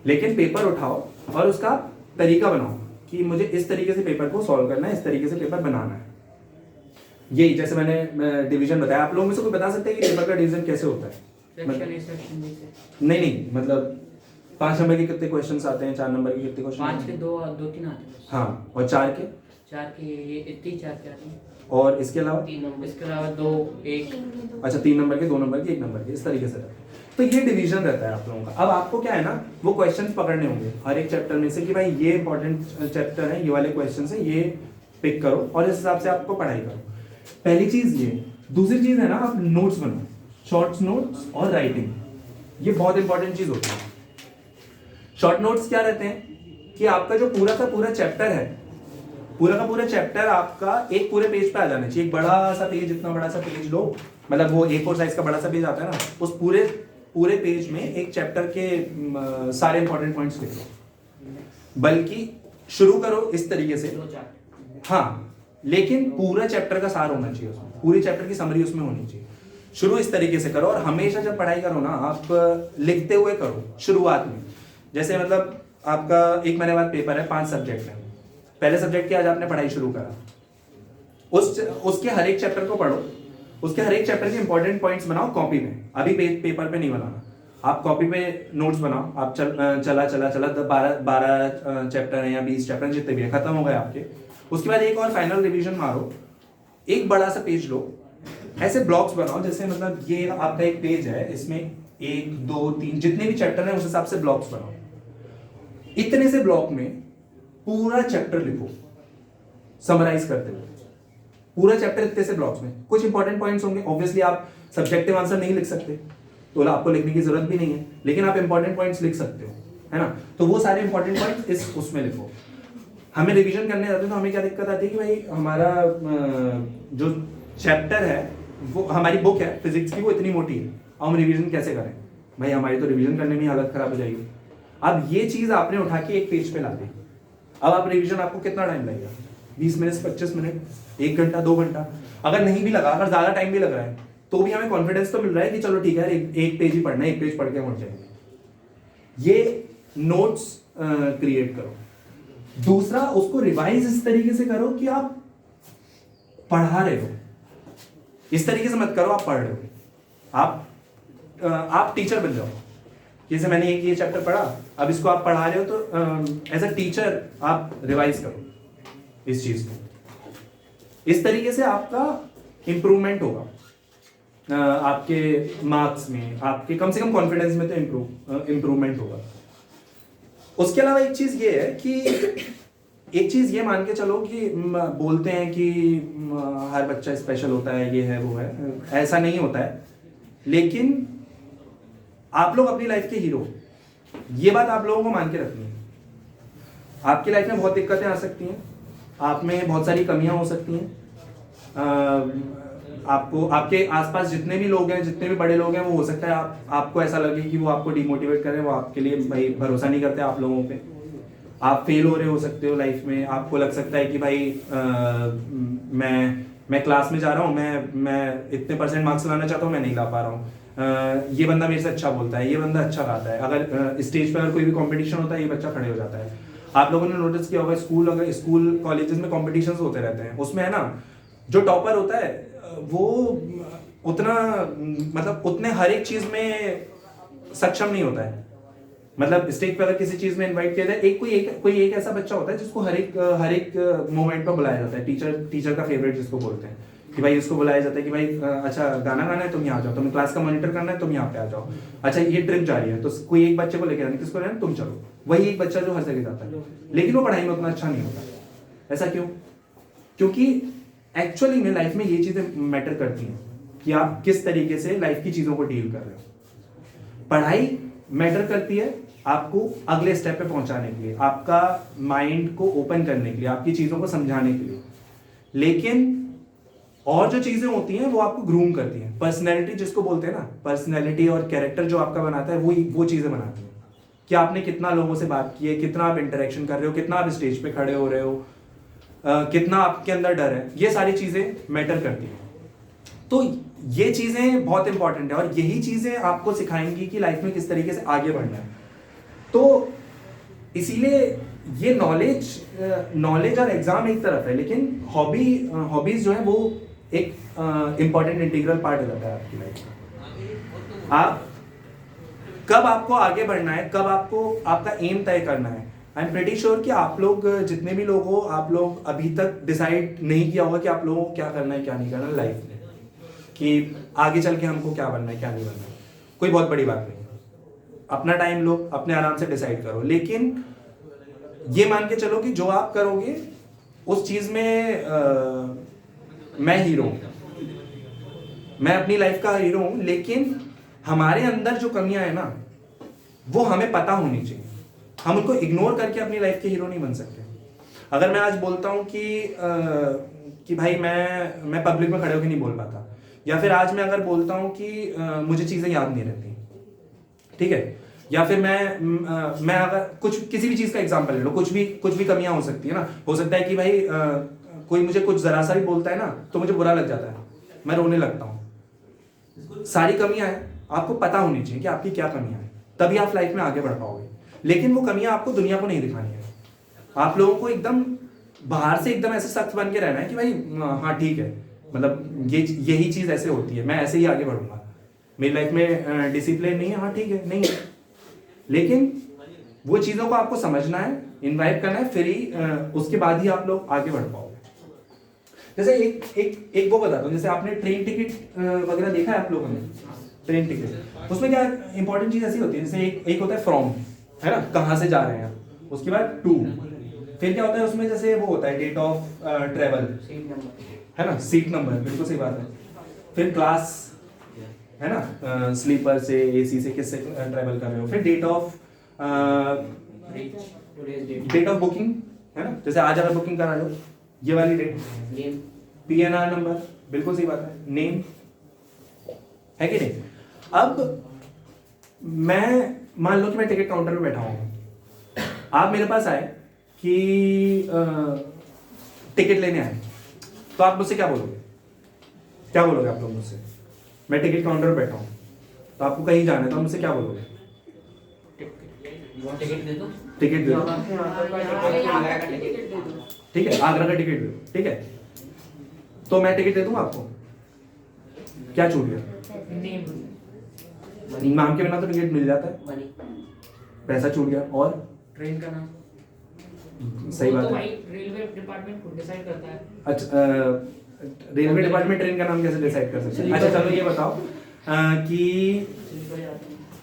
लेकिन पेपर उठाओ और उसका तरीका बनाओ कि मुझे इस तरीके से पेपर को सॉल्व करना है, इस तरीके से पेपर बनाना है। यही जैसे मैंने डिवीजन बताया, आप लोगों में से कोई बता सकते हैं कि पेपर का डिवीजन कैसे होता है? नहीं, मतलब 5 नंबर के कितने क्वेश्चंस आते हैं, 4 नंबर के कितने क्वेश्चन? 5 के 2-3 आते हैं। हाँ, और 4 के? 4 के ये इतने 4 के आते हैं। और इसके अलावा? 3 नंबर, इसके अलावा 2, 1। अच्छा, 3 नंबर के, 2 नंबर के, 1 नंबर के, इस तरीके से रहता है। तो ये डिवीजन रहता है आप लोगों का। अब आपको क्या है ना, वो क्वेश्चंस पकड़ने होंगे हर एक चैप्टर में से कि भाई ये इंपॉर्टेंट चैप्टर है, ये वाले क्वेश्चन है, ये पिक करो और इस हिसाब से आपको पढ़ाई करो। पहली चीज ये। दूसरी चीज है ना, आप नोट्स बनाओ, शॉर्ट नोट्स और राइटिंग, ये बहुत इंपॉर्टेंट चीज होती है। शॉर्ट नोट्स क्या रहते हैं कि आपका जो पूरा का पूरा चैप्टर है, पूरा का पूरा चैप्टर आपका एक पूरे पेज पे आ जाना चाहिए। एक बड़ा सा पेज, इतना बड़ा सा पेज लो, मतलब वो A4 साइज का बड़ा सा पेज आता है ना, उस पूरे पेज में एक चैप्टर के सारे इंपॉर्टेंट पॉइंट्स लिख लो। बल्कि शुरू करो इस तरीके से, हाँ, लेकिन पूरा चैप्टर का सार होना चाहिए उसमें, पूरे चैप्टर की समरी उसमें होनी चाहिए। शुरू इस तरीके से करो, और हमेशा जब पढ़ाई करो ना, आप लिखते हुए करो शुरुआत में। जैसे मतलब आपका 1 महीने बाद पेपर है, 5 सब्जेक्ट है, पहले सब्जेक्ट की आज आपने पढ़ाई शुरू करा, उसके हर एक चैप्टर को पढ़ो, उसके हर एक चैप्टर के इंपॉर्टेंट पॉइंट्स बनाओ कॉपी में। अभी पेपर पे नहीं बनाना, आप कॉपी पे नोट्स बनाओ। आप चला 12 चैप्टर है या 20 चैप्टर जितने भी है, खत्म हो गए आपके। उसके बाद एक और फाइनल रिवीजन मारो, एक बड़ा सा पेज लो, ऐसे ब्लॉक्स बनाओ, जैसे मतलब ये आपका एक पेज है, इसमें 1, 2, 3 जितने भी चैप्टर हैं उस हिसाब से ब्लॉक्स बनाओ। इतने से ब्लॉक में पूरा चैप्टर लिखो समराइज करते हुए, पूरा चैप्टर इतने से ब्लॉक्स में। कुछ इंपॉर्टेंट पॉइंट्स होंगे, ऑब्वियसली आप सब्जेक्टिव आंसर नहीं लिख सकते, तो आपको लिखने की जरूरत भी नहीं है, लेकिन आप इंपॉर्टेंट पॉइंट्स लिख सकते हो, है ना। तो वो सारे इंपॉर्टेंट पॉइंट्स इस उसमें लिखो। हमें रिवीजन करने जाते हैं तो हमें क्या दिक्कत आती है कि भाई हमारा जो चैप्टर है, वो हमारी बुक है फिजिक्स की, वो इतनी मोटी है, और हम रिवीजन कैसे करें भाई, हमारी तो रिवीजन करने में हालत खराब हो जाएगी। अब ये चीज आपने उठा के एक पेज पे ला दी, अब आप रिवीजन, आपको कितना टाइम लगेगा? 20 मिनट 25 मिनट, 1 घंटा 2 घंटा, अगर नहीं भी लगा, अगर ज़्यादा टाइम भी लग रहा है तो भी हमें कॉन्फिडेंस तो मिल रहा है कि चलो ठीक है, एक पेज ही पढ़ना है, 1 पेज पढ़ के हम जाएंगे। ये नोट्स क्रिएट करो। दूसरा, उसको रिवाइज इस तरीके से करो कि आप पढ़ा रहे हो, इस तरीके से मत करो आप पढ़ रहे हो। आप टीचर बन जाओ। जैसे मैंने ये चैप्टर पढ़ा, अब इसको आप पढ़ा रहे हो तो एज अ टीचर आप रिवाइज करो इस चीज को। इस तरीके से आपका इंप्रूवमेंट होगा, आपके मार्क्स में, आपके कम से कम कॉन्फिडेंस में तो इंप्रूवमेंट होगा। उसके अलावा एक चीज ये है कि एक चीज ये मान के चलो कि बोलते हैं कि हर बच्चा स्पेशल होता है, ये है वो है, ऐसा नहीं होता है। लेकिन आप लोग अपनी लाइफ के हीरो, ये बात आप लोगों को मान के रखनी है। आपकी लाइफ में बहुत दिक्कतें आ सकती हैं, आप में बहुत सारी कमियां हो सकती हैं, आपको आपके आसपास जितने भी लोग हैं, जितने भी बड़े लोग हैं, वो हो सकता है आपको ऐसा लगे कि वो आपको डिमोटिवेट करें, वो आपके लिए भाई भरोसा नहीं करते आप लोगों पे। आप फेल हो रहे हो सकते हो लाइफ में, आपको लग सकता है कि भाई मैं क्लास में जा रहा हूँ, मैं इतने % मार्क्स लाना चाहता हूँ, मैं नहीं ला पा रहा हूँ। ये बंदा मेरे से अच्छा बोलता है, ये बंदा अच्छा गाता है। अगर स्टेज पर अगर कोई भी कंपटीशन होता है, ये बच्चा खड़े हो जाता है। आप लोगों ने नोटिस किया होगा, स्कूल कॉलेजेस में कॉम्पिटिशन्स होते रहते हैं, उसमें है ना, जो टॉपर होता है वो उतना मतलब उतने हर एक चीज में सक्षम नहीं होता है। मतलब स्टेज पर अगर किसी चीज में इनवाइट किया जाए, कोई एक ऐसा बच्चा होता है जिसको हर एक मोमेंट पर बुलाया जाता है। टीचर का फेवरेट जिसको बोलते हैं कि भाई इसको बुलाया जाता है कि भाई अच्छा गाना गाना है तुम यहाँ आ जाओ, तुम्हें क्लास का मॉनिटर करना है तुम यहाँ पे आ जाओ, अच्छा ये ट्रिप जा रही है तो कोई एक बच्चे को लेकर आना, किसको रहना तुम चलो। वही एक बच्चा जो हर जगह जाता है, लेकिन वो पढ़ाई में उतना अच्छा नहीं होता। ऐसा क्यों? क्योंकि एक्चुअली में लाइफ में ये चीजें मैटर करती हैं कि आप किस तरीके से लाइफ की चीजों को डील कर रहे हो। पढ़ाई मैटर करती है आपको अगले स्टेप पे पहुंचाने के लिए, आपका माइंड को ओपन करने के लिए, आपकी चीजों को समझाने के लिए। लेकिन और जो चीजें होती हैं वो आपको ग्रूम करती हैं। पर्सनैलिटी जिसको बोलते हैं ना, पर्सनैलिटी और कैरेक्टर जो आपका बनाता है वो चीजें बनाती हैं कि आपने कितना लोगों से बात की है, कितना आप इंटरेक्शन कर रहे हो, कितना आप स्टेज पे खड़े हो रहे हो, कितना आपके अंदर डर है। ये सारी चीजें मैटर करती हैं। तो ये चीजें बहुत इंपॉर्टेंट है और यही चीजें आपको सिखाएंगी कि लाइफ में किस तरीके से आगे बढ़ना है। तो इसीलिए ये नॉलेज और एग्जाम एक तरफ है, लेकिन हॉबीज जो है वो एक इंपॉर्टेंट इंटीग्रल पार्ट हो जाता है आपकी लाइफ का। आप कब आपको आगे बढ़ना है, कब आपको आपका एम तय करना है। आई एम प्रेटी श्योर कि आप लोग जितने भी लोग हो, आप लोग अभी तक डिसाइड नहीं किया होगा कि आप लोगों को क्या करना है क्या नहीं करना लाइफ में, कि आगे चल के हमको क्या बनना है क्या नहीं बनना है। कोई बहुत बड़ी बात नहीं, अपना टाइम लो, अपने आराम से डिसाइड करो। लेकिन ये मान के चलो कि जो आप करोगे उस चीज में मैं हीरो हूं, मैं अपनी लाइफ का हीरो हूं। लेकिन हमारे अंदर जो कमियां है ना, वो हमें पता होनी चाहिए। हम उनको इग्नोर करके अपनी लाइफ के हीरो नहीं बन सकते। अगर मैं आज बोलता हूं कि भाई मैं पब्लिक में खड़े होकर नहीं बोल पाता, या फिर आज मैं अगर बोलता हूं कि मुझे चीजें याद नहीं रहती, ठीक है, या फिर मैं अगर किसी भी चीज का एग्जांपल ले लो, कुछ भी कमियां हो सकती है ना। हो सकता है कि भाई कोई मुझे कुछ जरा सा भी बोलता है ना तो मुझे बुरा लग जाता है, मैं रोने लगता हूँ। सारी कमियां हैं, आपको पता होनी चाहिए कि आपकी क्या कमियां हैं, तभी आप लाइफ में आगे बढ़ पाओगे। लेकिन वो कमियां आपको दुनिया को नहीं दिखानी है। आप लोगों को एकदम बाहर से एकदम ऐसे सख्त बन के रहना है कि भाई हाँ ठीक है, मतलब यही चीज ऐसे होती है, मैं ऐसे ही आगे बढ़ूंगा, मेरी लाइफ में डिसिप्लिन नहीं है, हाँ ठीक है नहीं है। लेकिन वो चीजों को आपको समझना है, इन्वाइट करना है, फिर ही उसके बाद ही आप लोग आगे बढ़ पाओगे। जैसे एक वो बताता हूँ, जैसे आपने ट्रेन टिकट वगैरह देखा है आप लोगों ने, ट्रेन टिकट, उसमें क्या इंपॉर्टेंट चीज ऐसी होती है, जैसे एक होता है फ्रॉम, है ना, कहाँ से जा रहे हैं, उसके बाद टू, फिर क्या होता है उसमें, जैसे वो होता है डेट ऑफ ट्रेवल, है ना, सीट नंबर, बिल्कुल सही बात है, फिर क्लास, है ना, स्लीपर से एसी से किससे ट्रेवल कर रहे हो, फिर डेट ऑफ बुकिंग, है ना, जैसे आज अगर बुकिंग करा लो ये वाली डेट, PNR नंबर, बिल्कुल सही बात है, नेम, है कि नहीं। अब मैं मान लो कि मैं टिकट काउंटर पे बैठा हूँ, आप मेरे पास आए कि टिकट लेने आए, तो आप मुझसे क्या बोलोगे? क्या बोलोगे आप लोग मुझसे? मैं टिकट काउंटर पर बैठा हूँ, तो आपको कहीं जाना है, तो आप मुझसे क्या बोलोगे? टिकट दे दो। टिकट दे दो। ठीक है, आगरा का टिकट दे दो। ठीक है, तो मैं टिकट दे दूंगा आपको? क्या छूट गया? नाम के बिना तो टिकट मिल जाता है, पैसा छूट गया। और ट्रेन का नाम सही वो बात तो है। भाई रेलवे डिपार्टमेंट खुद डिसाइड करता है। अच्छा, रेलवे डिपार्टमेंट ट्रेन का नाम कैसे डिसाइड कर सकते हैं? अच्छा चलो ये बताओ कि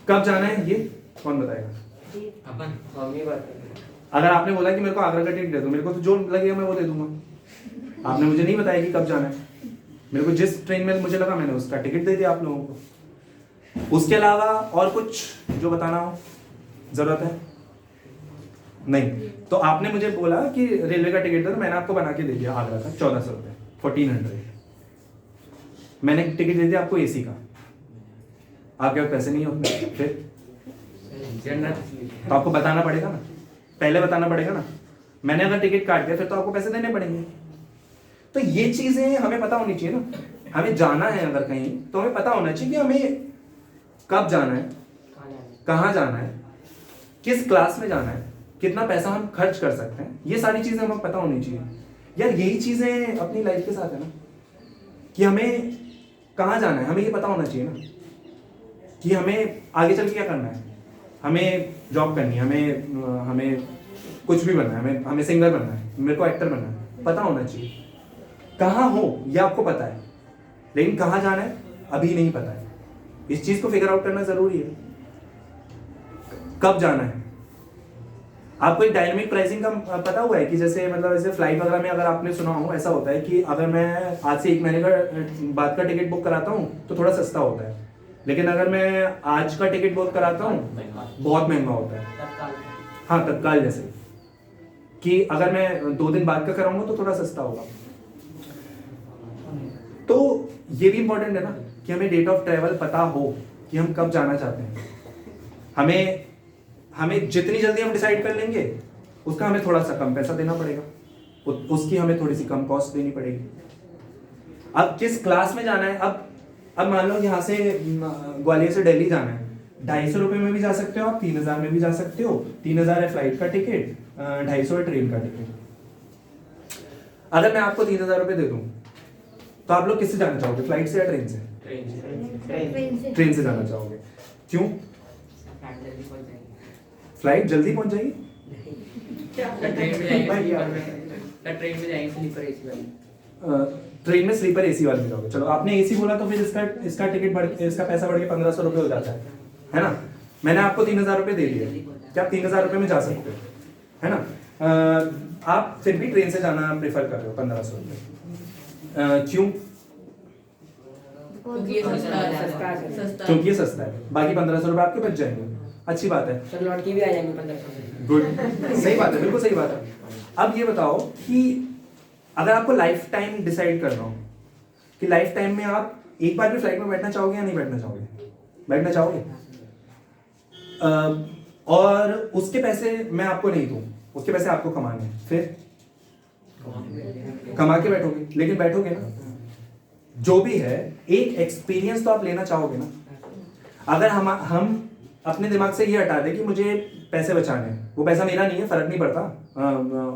कब जाना है, ये कौन बताएगा? अपन अगर आपने बोला कि मेरे को आगरा का टिकट दे दो, मेरे को तो जो लगेगा मैं वो दे दूंगा। आपने मुझे नहीं बताया कि कब जाना है, मेरे को जिस ट्रेन में मुझे लगा मैंने उसका टिकट दे दिया आप लोगों को। उसके अलावा और कुछ जो बताना हो जरूरत है? नहीं। तो आपने मुझे बोला कि रेलवे का टिकट दे दो, मैंने आपको बना के दे दिया आगरा का 1400 रुपये, 1400। मैंने टिकट दे दिया आपको एसी का, आपके पास पैसे नहीं होते, फिर तो आपको बताना पड़ेगा ना, पहले बताना पड़ेगा ना। मैंने अगर टिकट काट दिया फिर तो आपको पैसे देने पड़ेंगे। तो ये चीजें हमें पता होनी चाहिए ना। हमें जाना है अगर कहीं तो हमें पता होना चाहिए कि हमें कब जाना है, कहाँ जाना है, किस क्लास में जाना है, कितना पैसा हम खर्च कर सकते हैं, ये सारी चीजें हमें पता होनी चाहिए। यार यही चीजें अपनी लाइफ के साथ है ना, कि हमें कहाँ जाना है, हमें ये पता होना चाहिए ना कि हमें आगे चल के क्या करना है। हमें जॉब करनी है, हमें कुछ भी बनना है, हमें सिंगर बनना है, मेरे को एक्टर बनना है, पता होना चाहिए। कहाँ हो ये आपको पता है, लेकिन कहाँ जाना है अभी नहीं पता है। इस चीज को फिगर आउट करना जरूरी है। कब जाना है? आपको एक डायनामिक प्राइसिंग का पता हुआ है कि जैसे मतलब ऐसे फ्लाइट वगैरह में अगर आपने सुना हो, ऐसा होता है कि अगर मैं आज से 1 महीने का बाद का टिकट बुक कराता हूँ तो थोड़ा सस्ता होता है, लेकिन अगर मैं आज का टिकट बुक कराता हूँ बहुत महंगा होता है। हाँ, तत्काल जैसे कि अगर मैं 2 दिन बाद का कराऊंगा तो थोड़ा सस्ता होगा। तो ये भी इंपॉर्टेंट है ना कि हमें डेट ऑफ ट्रैवल पता हो कि हम कब जाना चाहते हैं। हमें जितनी जल्दी हम डिसाइड कर लेंगे उसका हमें थोड़ा सा कम पैसा देना पड़ेगा, उसकी हमें थोड़ी सी कम कॉस्ट देनी पड़ेगी। अब किस क्लास में जाना है, अब मान लो यहाँ से ग्वालियर से दिल्ली जाना है, 250 रुपये में भी जा सकते हो आप, 3000 में भी जा सकते हो। 3000 है फ्लाइट का टिकट, 250 है ट्रेन का टिकट। अगर मैं आपको 3000 रुपये दे दूँ तो आप लोग किससे जाना चाहोगे, फ्लाइट से या ट्रेन से? ट्रेन से जाना चाहोगे, क्यों? फ्लाइट जल्दी पहुंच जाएगी। ट्रेन में स्लीपर एसी वाले में जाओगे। चलो आपने एसी बोला तो फिर इसका टिकट इसका पैसा बढ़ के 1500 रुपये हो जाता है ना। मैंने आपको 3000 रुपये दे दिए, क्या आप 3000 रुपये में जा सकते हो, है ना। आप फिर भी ट्रेन से जाना प्रेफर कर रहे हो 1500 रुपये, क्यों? क्योंकि ये सस्ता है, बाकी 1500 रुपये आपके बच जाएंगे। अच्छी बात है, सर लौट के भी आ जाएंगे 1500। गुड, सही बात है, बिल्कुल सही बात है। अब ये बताओ कि अगर आपको लाइफ टाइम डिसाइड करना हो कि लाइफ टाइम में आप एक बार भी फ्लाइट में बैठना चाहोगे या नहीं बैठना चाहोगे? बैठना चाहोगे। और उसके पैसे मैं आपको नहीं दूं, उसके पैसे आपको कमाने हैं, फिर कमा के बैठोगे, लेकिन बैठोगे ना। जो भी है एक एक्सपीरियंस तो आप लेना चाहोगे ना। अगर हम अपने दिमाग से ये हटा दें कि मुझे पैसे बचाने हैं, वो पैसा मेरा नहीं है, फर्क नहीं पड़ता,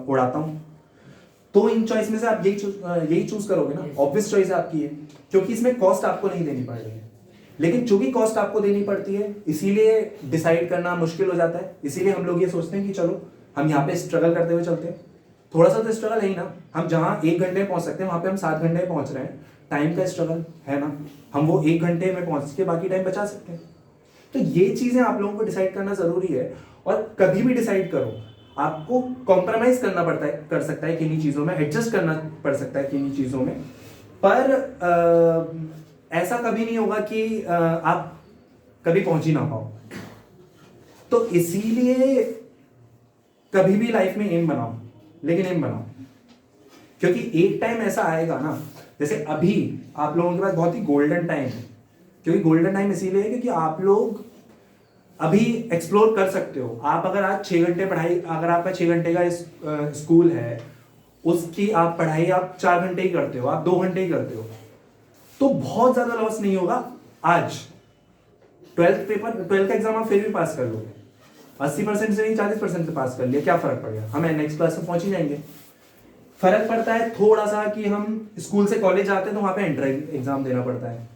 उड़ाता हूं, तो इन चॉइस में से आप यही चूज करोगे ना। ऑब्वियस चॉइस आपकी है, क्योंकि इसमें कॉस्ट आपको नहीं देनी पड़ रही है। लेकिन चूंकि कॉस्ट आपको देनी पड़ती है इसीलिए डिसाइड करना मुश्किल हो जाता है। इसीलिए हम लोग ये सोचते हैं कि चलो हम यहाँ पे स्ट्रगल करते हुए चलते हैं। थोड़ा सा तो स्ट्रगल है ही ना। हम जहाँ 1 घंटे में पहुंच सकते हैं वहां पे हम 7 घंटे में पहुंच रहे हैं, टाइम का स्ट्रगल है ना। हम वो 1 घंटे में पहुंच के बाकी टाइम बचा सकते हैं। तो ये चीजें आप लोगों को डिसाइड करना जरूरी है। और कभी भी डिसाइड करो, आपको कॉम्प्रोमाइज करना पड़ता है, कर सकता है किन्हीं चीजों में, एडजस्ट करना पड़ सकता है किन्हीं चीजों में, पर ऐसा कभी नहीं होगा कि आप कभी पहुंच ही ना पाओ। तो इसीलिए कभी भी लाइफ में एम बनाओ, लेकिन एम बनाओ, क्योंकि एक टाइम ऐसा आएगा ना, जैसे अभी आप लोगों के पास बहुत ही गोल्डन टाइम है। क्योंकि गोल्डन टाइम इसीलिए है क्योंकि आप लोग अभी एक्सप्लोर कर सकते हो। आप अगर आज 6 घंटे पढ़ाई, अगर आपका 6 घंटे का स्कूल है उसकी आप पढ़ाई आप 4 घंटे ही करते हो, आप 2 घंटे ही करते हो, तो बहुत ज्यादा लॉस नहीं होगा। आज 12th का एग्जाम आप फिर भी पास कर लोगे, 80% से नहीं 40% से पास कर लिया, क्या फर्क पड़ गया, हमें नेक्स्ट क्लास में पहुंच ही जाएंगे। फर्क पड़ता है थोड़ा सा कि हम स्कूल से कॉलेज आते हैं तो वहां पे एंट्री एग्जाम देना पड़ता है।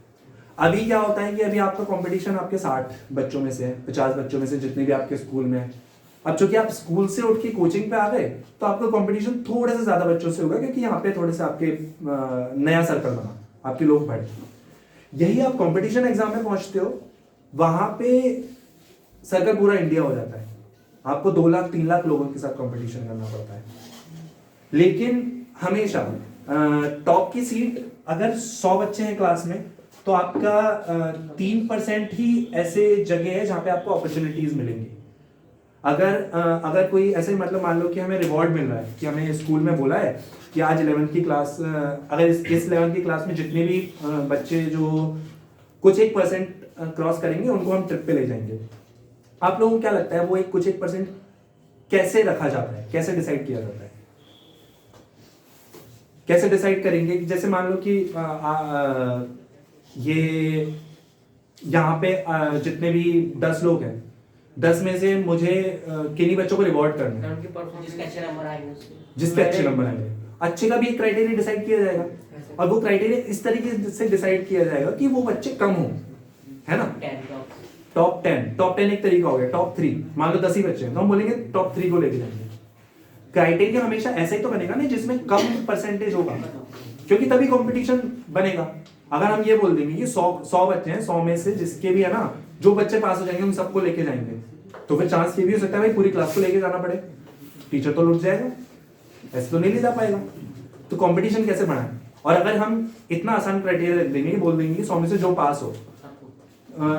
अभी क्या होता है कि अभी आपका कंपटीशन आपके 60 बच्चों में से है, 50 बच्चों में से, जितने भी आपके स्कूल में है। अब चूंकि आप स्कूल से उठ के कोचिंग पे आ गए तो आपका कंपटीशन थोड़े से ज्यादा बच्चों से होगा, क्योंकि यहाँ पे थोड़े से आपके नया सर्कल बना, आपके लोग बढ़े। यही आप कंपटीशन एग्जाम में पहुंचते हो, वहां पे सर्कल पूरा इंडिया हो जाता है, आपको 2 लाख 3 लाख लोगों के साथ कंपटीशन करना पड़ता है। लेकिन हमेशा टॉप की सीट अगर 100 बच्चे हैं क्लास में तो आपका 3% ही ऐसे जगह है जहां पे आपको अपॉर्चुनिटीज मिलेंगी। अगर कोई ऐसे मतलब मान लो कि हमें रिवॉर्ड मिल रहा है कि हमें स्कूल में बोला है कि आज 11th की क्लास, अगर इस 11th की क्लास में जितने भी बच्चे जो कुछ 1% क्रॉस करेंगे उनको हम ट्रिप पे ले जाएंगे। आप लोगों को क्या लगता है वो कुछ 1% कैसे रखा जाता है, कैसे डिसाइड किया जाता है? कैसे डिसाइड करेंगे? जैसे मान लो कि ये यहाँ पे जितने भी 10 लोग हैं, 10 में से मुझे किन्हीं बच्चों को रिवॉर्ड करना है, उनकी परफॉर्मेंस जिसके अच्छे नंबर आएंगे जिसपे अच्छे नंबर आएंगे। अच्छे का भी एक क्राइटेरिया डिसाइड किया जाएगा, और वो क्राइटेरिया इस तरीके से डिसाइड किया जाएगा कि वो बच्चे कम हो, है ना। टॉप 10 एक तरीका हो गया। टॉप 3 मान लो 10 ही बच्चे हैं तो हम बोलेंगे टॉप 3 को लेके जाएंगे। क्राइटेरिया हमेशा ऐसा ही तो बनेगा ना जिसमें कम परसेंटेज होगा, क्योंकि तभी कंपटीशन बनेगा। अगर हम ये बोल देंगे कि 100 बच्चे हैं, 100 में से जिसके भी है ना जो बच्चे पास हो जाएंगे हम सबको लेके जाएंगे, तो फिर चांस ये भी हो सकता है भाई पूरी क्लास को लेके जाना पड़े, टीचर तो लुट जाएगा, ऐसे तो नहीं ले जा पाएगा। तो कंपटीशन कैसे बढ़ाएं? और अगर हम इतना आसान क्राइटेरिया रख देंगे, बोल देंगे कि 100 में से जो पास हो,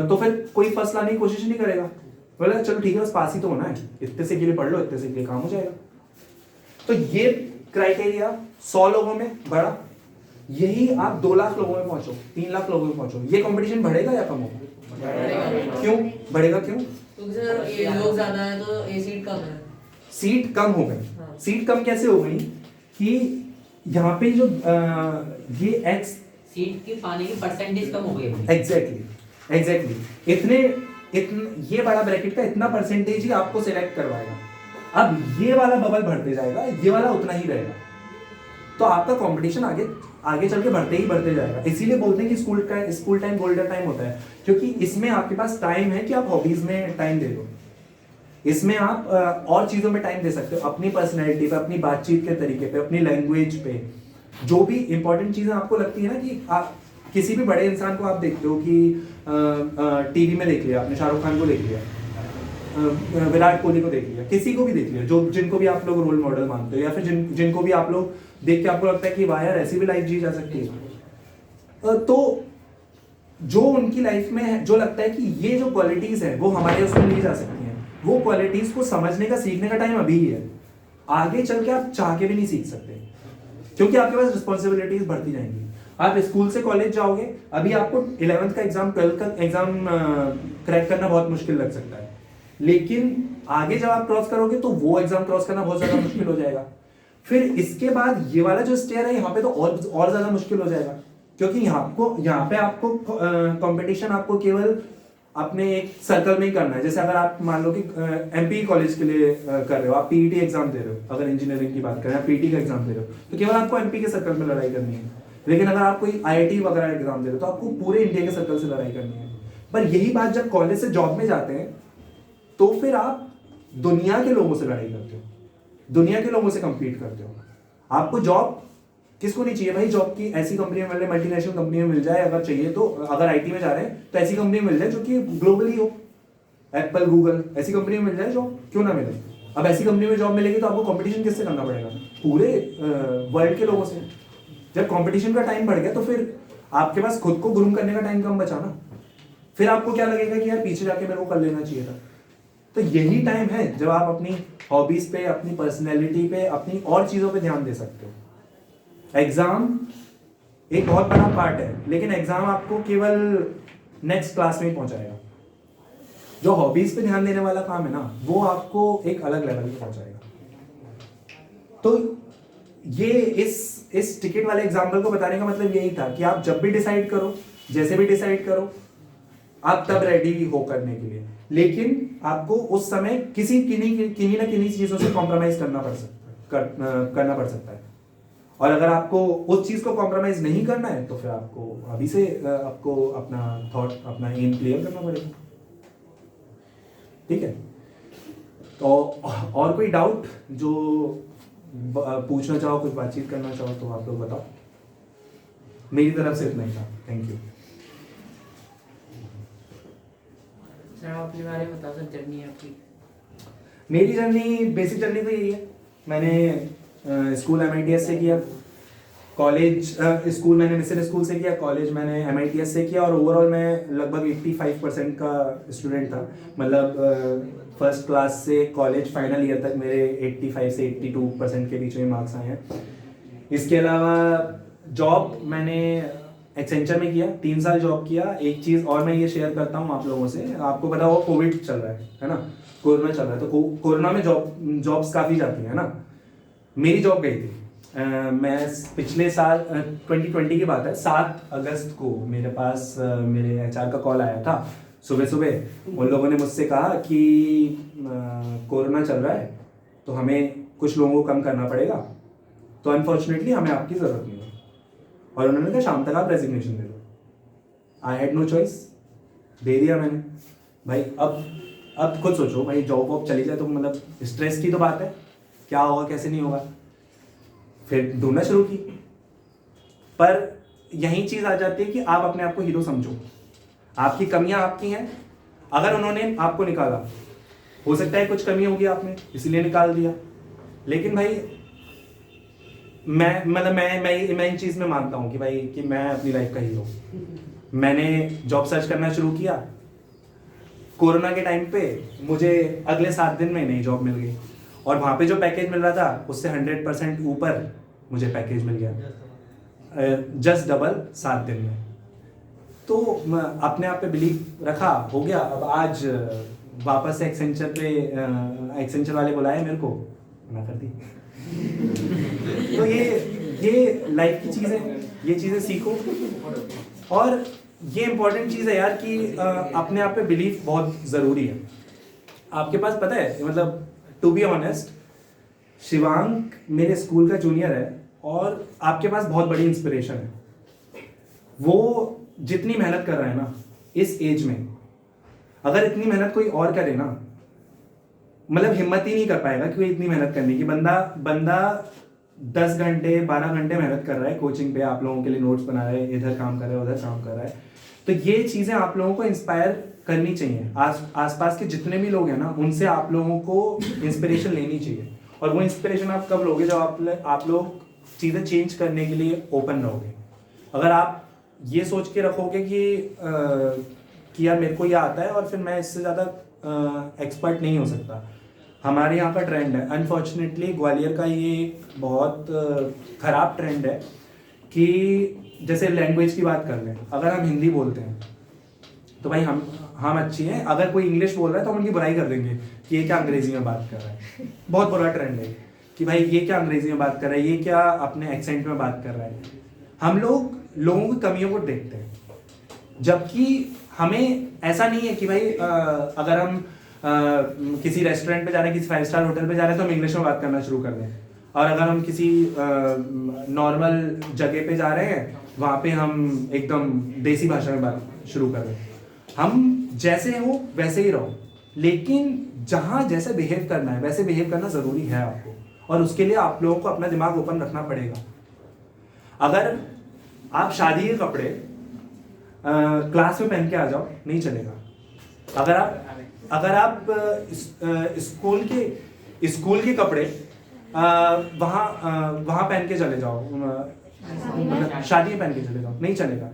तो फिर कोई फर्स्ट लाने की कोशिश नहीं करेगा, बोलेगा चलो ठीक है बस पास ही तो होना है, इतने से के लिए पढ़ लो, इतने से के लिए काम हो जाएगा। तो ये क्राइटेरिया 100 लोगों में बढ़ा, यही आप 2 लाख लोगों में पहुंचो, 3 लाख लोगों में पहुंचो, ये कंपटीशन बढ़ेगा या कम होगा? क्यों बढ़ेगा? क्यों? क्योंकि सर ये लोग ज्यादा है तो ये सीट कम है। सीट कम हो गई। सीट कम कैसे हो गई कि यहाँ पे जो ये एक्स सीट की पाने की परसेंटेज कम हो गई है। एग्जैक्टली इतने ये बड़ा ब्रैकेट का इतना परसेंटेज ही आपको सिलेक्ट करवाएगा। अब ये वाला बबल बढ़ते जाएगा, ये वाला उतना ही रहेगा, तो आपका कंपटीशन आगे चल के बढ़ते जाएगा। इसीलिए बोलते हैं कि स्कूल टाइम गोल्डन टाइम होता है, क्योंकि इसमें आपके पास टाइम है कि आप हॉबीज में टाइम दे दो, इसमें आप और चीजों में टाइम दे सकते हो, अपनी पर्सनैलिटी पे, अपनी बातचीत के तरीके पे, अपनी लैंग्वेज पे, जो भी इंपॉर्टेंट चीजें आपको लगती है ना कि आप किसी भी बड़े इंसान को आप देखते हो कि टीवी में देख लिया आपने, शाहरुख खान को देख लिया, विराट कोहली को देख लिया, किसी को भी देख लिया, जो जिनको भी आप लोग रोल मॉडल मानते हो, या फिर जिनको भी आप लोग देख के आपको लगता है कि वाह यार ऐसी भी लाइफ जी जा सकती है, तो जो उनकी लाइफ में जो लगता है कि ये जो क्वालिटीज है वो हमारे उसमें ली जा सकती हैं, वो क्वालिटीज को समझने का, सीखने का टाइम अभी ही है। आगे चल के आप चाह के भी नहीं सीख सकते, क्योंकि आपके पास रिस्पॉन्सिबिलिटीज बढ़ती जाएंगी। आप स्कूल से कॉलेज जाओगे, अभी आपको 11th का एग्जाम, 12th का एग्जाम क्रैक करना बहुत मुश्किल लग सकता है, लेकिन आगे जब आप क्रॉस करोगे तो वो एग्जाम क्रॉस करना बहुत ज्यादा मुश्किल हो जाएगा। फिर इसके बाद ये वाला जो स्टेयर है यहाँ पे तो और ज्यादा मुश्किल हो जाएगा, क्योंकि यहाँ पे आपको कंपटीशन आपको केवल अपने एक सर्कल में ही करना है। जैसे अगर आप मान लो कि एमपी कॉलेज के लिए कर रहे हो, आप पीईटी एग्जाम दे रहे हो, अगर इंजीनियरिंग की बात करें, आप पीईटी का एग्जाम दे रहे हो, तो केवल आपको एमपी के सर्कल में लड़ाई करनी है। लेकिन अगर आप कोई आईआईटी वगैरह एग्जाम दे रहे हो तो आपको पूरे इंडिया के सर्कल से लड़ाई करनी है। पर यही बात जब कॉलेज से जॉब में जाते हैं तो फिर आप दुनिया के लोगों से लड़ाई करते हो, दुनिया के लोगों से compete करते हो। आपको जॉब किसको नहीं चाहिए भाई? जॉब की ऐसी कंपनी में मिल जाए, मल्टीनेशनल कंपनी में मिल जाए, अगर चाहिए तो, अगर आईटी में जा रहे हैं तो ऐसी कंपनी में मिल जाए जो कि ग्लोबली हो, एप्पल, गूगल, ऐसी कंपनी में मिल जाए जॉब, क्यों ना मिले। अब ऐसी कंपनी में जॉब मिलेगी तो आपको कंपटीशन किससे करना पड़ेगा? पूरे वर्ल्ड के लोगों से। जब कंपटीशन का टाइम बढ़ गया तो फिर आपके पास खुद को ग्रूम करने का टाइम कम बचा ना, फिर आपको क्या लगेगा कि यार पीछे जाके मेरे को कर लेना चाहिए था। तो यही टाइम है जब आप अपनी हॉबीज पे, अपनी पर्सनैलिटी पे, अपनी और चीजों पे ध्यान दे सकते हो। एग्जाम एक बहुत बड़ा पार्ट है, लेकिन एग्जाम आपको केवल नेक्स्ट क्लास में ही पहुंचाएगा। जो हॉबीज पे ध्यान देने वाला काम है ना, वो आपको एक अलग लेवल पे पहुंचाएगा। तो ये इस टिकट वाले एग्जाम्पल को बताने का मतलब यही था कि आप जब भी डिसाइड करो, जैसे भी डिसाइड करो, आप तब रेडी हो करने के लिए, लेकिन आपको उस समय किन्हीं ना किन्हीं चीजों से कॉम्प्रोमाइज करना पड़ सकता है। और अगर आपको उस चीज को कॉम्प्रोमाइज नहीं करना है तो फिर आपको अभी से आपको अपना थॉट, अपना एम क्लियर करना पड़ेगा। ठीक है, तो और कोई डाउट जो पूछना चाहो, कुछ बातचीत करना चाहो तो आप लोग बताओ। मेरी तरफ से इतना ही था। Thank you. सर आप अपने बारे में बताओ सर, जर्नी आपकी। मेरी जर्नी, बेसिक जर्नी तो यही है। मैंने स्कूल MITS से किया, कॉलेज स्कूल मैंने मिशन स्कूल से किया, कॉलेज मैंने MITS से किया, और ओवरऑल मैं लगभग 85% का स्टूडेंट था। मतलब फर्स्ट क्लास से कॉलेज फाइनल ईयर तक मेरे 85 से 82% के बीच में मार्क्स आए हैं। इसके अलावा जॉब मैंने एक्सेंचर में किया, 3 साल जॉब किया। एक चीज़ और मैं ये शेयर करता हूँ आप लोगों से, आपको पता हो कोविड चल रहा है ना, कोरोना चल रहा है, तो कोरोना में जॉब्स काफ़ी जाती है ना। मेरी जॉब गई थी। मैं पिछले साल 2020 की बात है, 7 अगस्त को मेरे पास मेरे HR का कॉल आया था सुबह सुबह। उन लोगों ने मुझसे कहा कि कोरोना चल रहा है तो हमें कुछ लोगों को कम करना पड़ेगा, तो अनफॉर्चुनेटली हमें आपकी ज़रूरत नहीं है। और उन्होंने कहा शाम तक आप रेजिग्नेशन दे दो। आई हैड नो चॉइस, दे दिया मैंने। भाई अब खुद सोचो भाई, जॉब वॉब चली जाए तो मतलब स्ट्रेस की तो बात है, क्या होगा कैसे नहीं होगा। फिर ढूंढना शुरू की, पर यही चीज़ आ जाती है कि आप अपने आप को हीरो समझो। आपकी कमियां आपकी हैं। अगर उन्होंने आपको निकाला, हो सकता है कुछ कमी होगी आप में, इसीलिए निकाल दिया, लेकिन भाई मैं इन चीज़ में मानता हूँ कि भाई कि मैं अपनी लाइफ का हीरो। मैंने जॉब सर्च करना शुरू किया, कोरोना के टाइम पे मुझे अगले 7 दिन में नई जॉब मिल गई, और वहाँ पे जो पैकेज मिल रहा था उससे 100% ऊपर मुझे पैकेज मिल गया, जस्ट डबल 7 दिन में। तो अपने आप पे बिलीव रखा, हो गया। अब आज वापस से एक्सेंचर वाले बुलाए मेरे को, मना कर दी। तो ये लाइफ की चीज़ें, ये चीज़ें सीखो। और ये इंपॉर्टेंट चीज़ है यार कि अपने आप पे बिलीव बहुत ज़रूरी है। आपके पास पता है, मतलब टू बी ऑनेस्ट, शिवांक मेरे स्कूल का जूनियर है और आपके पास बहुत बड़ी इंस्पिरेशन है। वो जितनी मेहनत कर रहा है ना इस एज में, अगर इतनी मेहनत कोई और करे ना, मतलब हिम्मत ही नहीं कर पाएगा कि इतनी मेहनत करने की। बंदा 10 घंटे 12 घंटे मेहनत कर रहा है कोचिंग पे, आप लोगों के लिए नोट्स बना रहा है, इधर काम कर रहा है, उधर काम कर रहा है। तो ये चीज़ें आप लोगों को इंस्पायर करनी चाहिए। आसपास के जितने भी लोग हैं ना, उनसे आप लोगों को इंस्पिरेशन लेनी चाहिए। और वो इंस्पिरेशन आप कब लोगे, जब आप लोग चीज़ें चेंज करने के लिए ओपन रहोगे। अगर आप ये सोच के रखोगे कि यार मेरे को ये आता है और फिर मैं इससे ज़्यादा एक्सपर्ट नहीं हो सकता। हमारे यहाँ का ट्रेंड है, अनफॉर्चुनेटली ग्वालियर का ये बहुत ख़राब ट्रेंड है कि जैसे लैंग्वेज की बात कर लें, अगर हम हिंदी बोलते हैं तो भाई हम अच्छी हैं, अगर कोई इंग्लिश बोल रहा है तो हम उनकी बुराई कर देंगे कि ये क्या अंग्रेजी में बात कर रहा है। बहुत बुरा ट्रेंड है कि भाई ये क्या अंग्रेजी में बात कर रहा है, ये क्या अपने एक्सेंट में बात कर रहा है। हम लोगों की कमियों को देखते हैं, जबकि हमें ऐसा नहीं है कि भाई अगर हम किसी रेस्टोरेंट पे जा रहे हैं, किसी 5 स्टार होटल पे जा रहे हैं तो हम इंग्लिश में बात करना शुरू कर दें, और अगर हम किसी नॉर्मल जगह पे जा रहे हैं वहाँ पे हम एकदम देसी भाषा में बात शुरू कर दें। हम जैसे हो वैसे ही रहो, लेकिन जहाँ जैसे बिहेव करना है वैसे बिहेव करना ज़रूरी है आपको, और उसके लिए आप लोगों को अपना दिमाग ओपन रखना पड़ेगा। अगर आप शादी के कपड़े क्लास में पहन के आ जाओ, नहीं चलेगा। अगर आप स्कूल के कपड़े वहाँ पहन के चले जाओ, मतलब शादी में पहन के चले जाओ, नहीं चलेगा।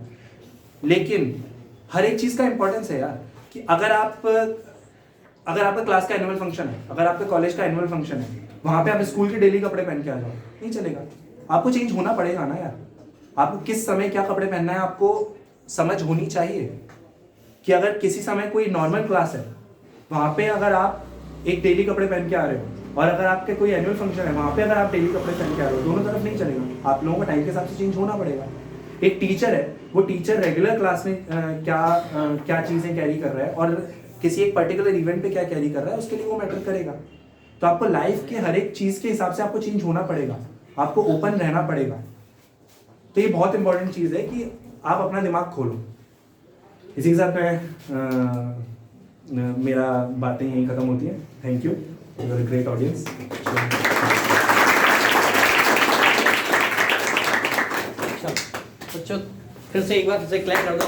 लेकिन हर एक चीज़ का इंपॉर्टेंस है यार, कि अगर आपका क्लास का एनुअल फंक्शन है, अगर आपका कॉलेज का एनुअल फंक्शन है, वहाँ पे आप स्कूल के डेली कपड़े पहन के आ जाओ, नहीं चलेगा। आपको चेंज होना पड़ेगा ना यार। आपको किस समय क्या कपड़े पहनना है आपको समझ होनी चाहिए। कि अगर किसी समय कोई नॉर्मल क्लास है, वहाँ पे अगर आप एक डेली कपड़े पहन के आ रहे हो और अगर आपके कोई एनुअल फंक्शन है वहाँ पे अगर आप डेली कपड़े पहन के आ रहे हो, दोनों तरफ नहीं चलेगा, आप लोगों का टाइम के हिसाब से चेंज होना पड़ेगा। एक टीचर है, वो टीचर रेगुलर क्लास में क्या चीज़ें कैरी कर रहा है और किसी एक पर्टिकुलर इवेंट पे क्या कैरी कर रहा है, उसके लिए वो मैटर करेगा। तो आपको लाइफ के हर एक चीज़ के हिसाब से आपको चेंज होना पड़ेगा, आपको ओपन रहना पड़ेगा। तो ये बहुत इंपॉर्टेंट चीज़ है कि आप अपना दिमाग खोलो। इसी के साथ मैं मेरा बातें यहीं ख़त्म होती हैं। Thank you, you are a great audience. बच्चों फिर से एक बार फिर से क्लैप कर दो।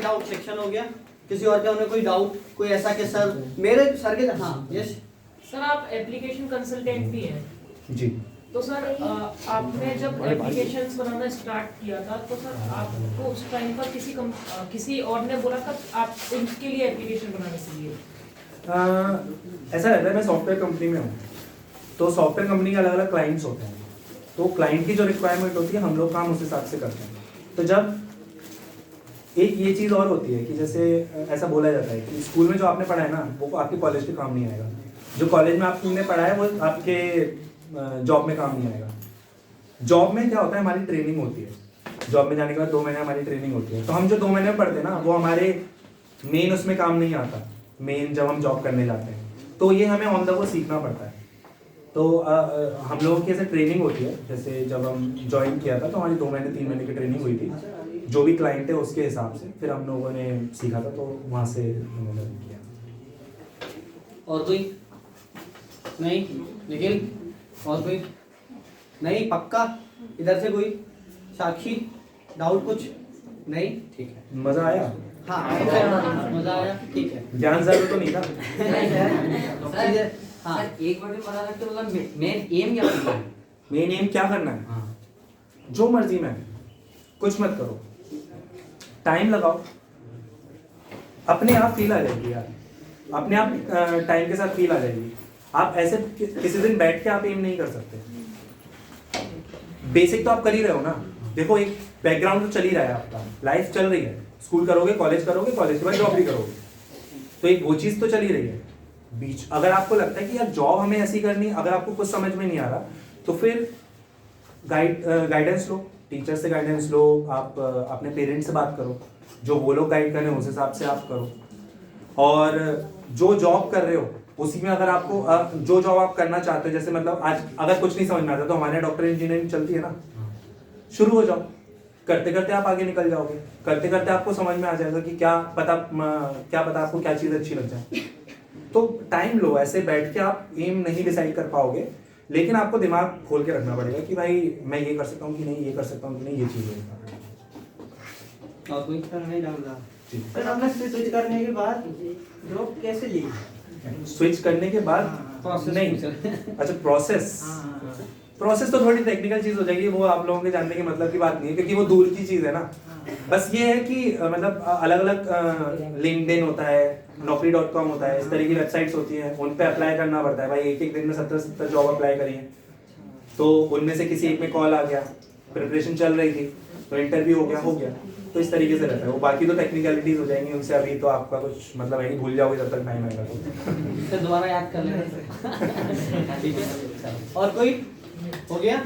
डाउट सेक्शन हो गया। किसी और का कोई डाउट, कोई ऐसा कि सर मेरे सर के, हाँ यस सर आप एप्लीकेशन कंसल्टेंट भी हैं जी। तो सर आपने जब एप्लीकेशंस बनाना स्टार्ट किया था तो सर आपको उस टाइम पर किसी और ने बोला था आप इनके लिए एप्लीकेशन बनाने के लिए? ऐसा रहता है, मैं सॉफ्टवेयर कंपनी में हूँ, तो सॉफ्टवेयर कंपनी के अलग अलग क्लाइंट्स होते हैं। तो क्लाइंट की जो रिक्वायरमेंट होती है हम लोग काम उस हिसाब से करते हैं। तो जब एक ये चीज़ और होती है कि जैसे ऐसा बोला जाता है कि स्कूल में जो आपने पढ़ा है ना वो आपके कॉलेज के काम नहीं आएगा, जो कॉलेज में आपने पढ़ा है वो आपके जॉब में काम नहीं आएगा। जॉब में क्या होता है, हमारी ट्रेनिंग होती है। जॉब में जाने के बाद 2 महीने हमारी ट्रेनिंग होती है, तो हम जो 2 महीने में पढ़ते हैं ना वो हमारे मेन उसमें काम नहीं आता। मेन जब हम जॉब करने जाते हैं तो ये हमें ऑन द गो सीखना पड़ता है। तो हम लोगों की ऐसे ट्रेनिंग होती है, जैसे जब हम ज्वाइन किया था तो हमारी 2 महीने 3 महीने की ट्रेनिंग हुई थी, जो भी क्लाइंट है उसके हिसाब से फिर हम लोगों ने सीखा था, तो वहाँ से हमने लर्न किया। और कोई नहीं? निखिल और कोई नहीं? पक्का इधर से कोई? साक्षी डाउट कुछ नहीं? ठीक है, मज़ा आया? हाँ मजा आया, ठीक है। ज्ञान ज़्यादा तो नहीं था? हाँ सर एक बार भी बता सकते हो मतलब मेन एम क्या होता है? मेन एम क्या करना है? हाँ जो मर्जी में कुछ मत करो, टाइम लगाओ, अपने आप फील आ जाएगी यार, अपने आप टाइम के साथ फील आ जाएगी। आप ऐसे किसी दिन बैठ के आप एम नहीं कर सकते। बेसिक तो आप कर ही रहे हो ना। देखो एक बैकग्राउंड तो चल ही रहा है, आपका लाइफ चल रही है, स्कूल करोगे, कॉलेज करोगे, कॉलेज के बाद जॉब भी करोगे, तो एक वो चीज़ तो चल ही रही है। बीच अगर आपको लगता है कि यार जॉब हमें ऐसी करनी, अगर आपको कुछ समझ में नहीं आ रहा तो फिर गाइडेंस लो, टीचर से गाइडेंस लो, आप अपने पेरेंट्स से बात करो, जो वो लोग गाइड करें उस हिसाब से आप करो। और जो जॉब कर रहे हो उसी में अगर आपको जो जॉब आप करना चाहते हो, जैसे मतलब आज अगर कुछ नहीं समझ में आता तो हमारे यहाँ डॉक्टर इंजीनियरिंग चलती है ना, शुरू हो जाओ, करते करते आप आगे निकल जाओगे, करते करते आपको समझ में आ जाएगा कि क्या पता आपको क्या चीज़ अच्छी लग जाए। तो टाइम लो, ऐसे बैठ के आप एम नहीं डिसाइड कर पाओगे, लेकिन आपको दिमाग खोल के रखना पड़ेगा कि भाई मैं ये कर सकता हूँ कि नहीं, ये कर सकता हूँ कि नहीं, ये चीज़ है। और कोई नहीं डालना? सर हमने स्विच करने के बाद जॉब कैसे ली? स्विच करने के बाद प्रोसेस नहीं, अच्छा प्रोसेस तो थोड़ी टेक्निकल चीज़ हो जाएगी, वो आप लोगों के जानने के मतलब की बात नहीं है, क्योंकि वो दूर की चीज़ है ना। बस ये है कि मतलब अलग अलग लिंक्डइन होता है, naukri.com होता है, इस तरह की वेबसाइट्स होती हैं, उन पे अप्लाई करना पड़ता है। भाई एक दिन में 70 जॉब अप्लाई करी है, तो उनमें से किसी एक में कॉल आ गया, प्रिपरेशन चल रही थी तो इंटरव्यू हो गया। तो इस तरीके से रहता है वो। बाकी तो टेक्निकलिटीज हो जाएंगी, उनसे अभी तो आपका कुछ मतलब है नहीं, भूल जाओगे जब तक टाइम आएगा तो। फिर दोबारा याद कर लेंगे। ठीक है, और कोई हो गया?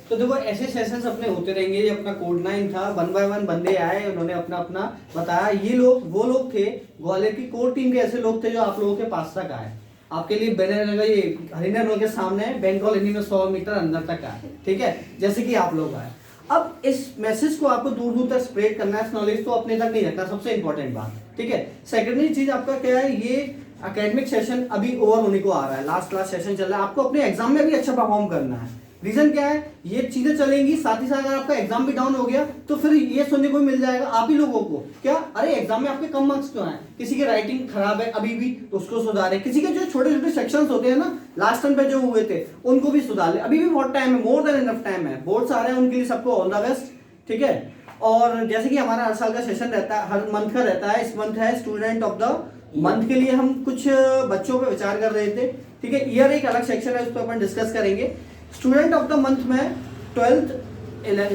तो देखो ऐसे सेशंस अपने होते रहेंगे। ये अपना कोड 9 था, 1 बाय 1 बंदे आए, उन्होंने अपना अपना बताया। ये लोग वो लोग थे, ग्वालियर की कोर टीम के ऐसे लोग थे जो आप लोगों के पास तक आए। आपके लिए बैनर लगा, ये हरिनर रोड के सामने है, बैंक कॉलोनी में 100 मीटर अंदर तक आए, ठीक है, जैसे कि आप लोग आए। अब इस मैसेज को आपको दूर दूर तक स्प्रेड करना है, नॉलेज तो अपने तक नहीं रखना, सबसे इंपॉर्टेंट बात, ठीक है। सेकेंडरी चीज आपका क्या है, ये एकेडमिक सेशन अभी ओवर होने को आ रहा है, लास्ट क्लास सेशन चल रहा है, आपको अपने एग्जाम में भी अच्छा परफॉर्म करना है। रीजन क्या है, ये चीजें चलेंगी, साथ ही साथ अगर आपका एग्जाम भी डाउन हो गया तो फिर ये सुनने को मिल जाएगा आप ही लोगों को, क्या अरे एग्जाम में आपके कम मार्क्स क्यों आए, किसी की राइटिंग खराब है अभी भी तो उसको सुधारे, किसी के जो छोटे छोटे सेक्शंस होते हैं ना लास्ट टाइम पे जो हुए थे उनको भी सुधार ले, अभी भी बहुत टाइम है, मोर देन इनफ टाइम है, बोर्ड्स आ रहे हैं उनके लिए, सबको ऑल द बेस्ट, ठीक है। और जैसे कि हमारा हर साल का सेशन रहता है, हर मंथ का रहता है, इस मंथ है स्टूडेंट ऑफ द मंथ के लिए हम कुछ बच्चों पे विचार कर रहे थे, ठीक है। ईयर एक अलग सेक्शन है, उस पर अपन डिस्कस करेंगे। स्टूडेंट ऑफ द मंथ में 12th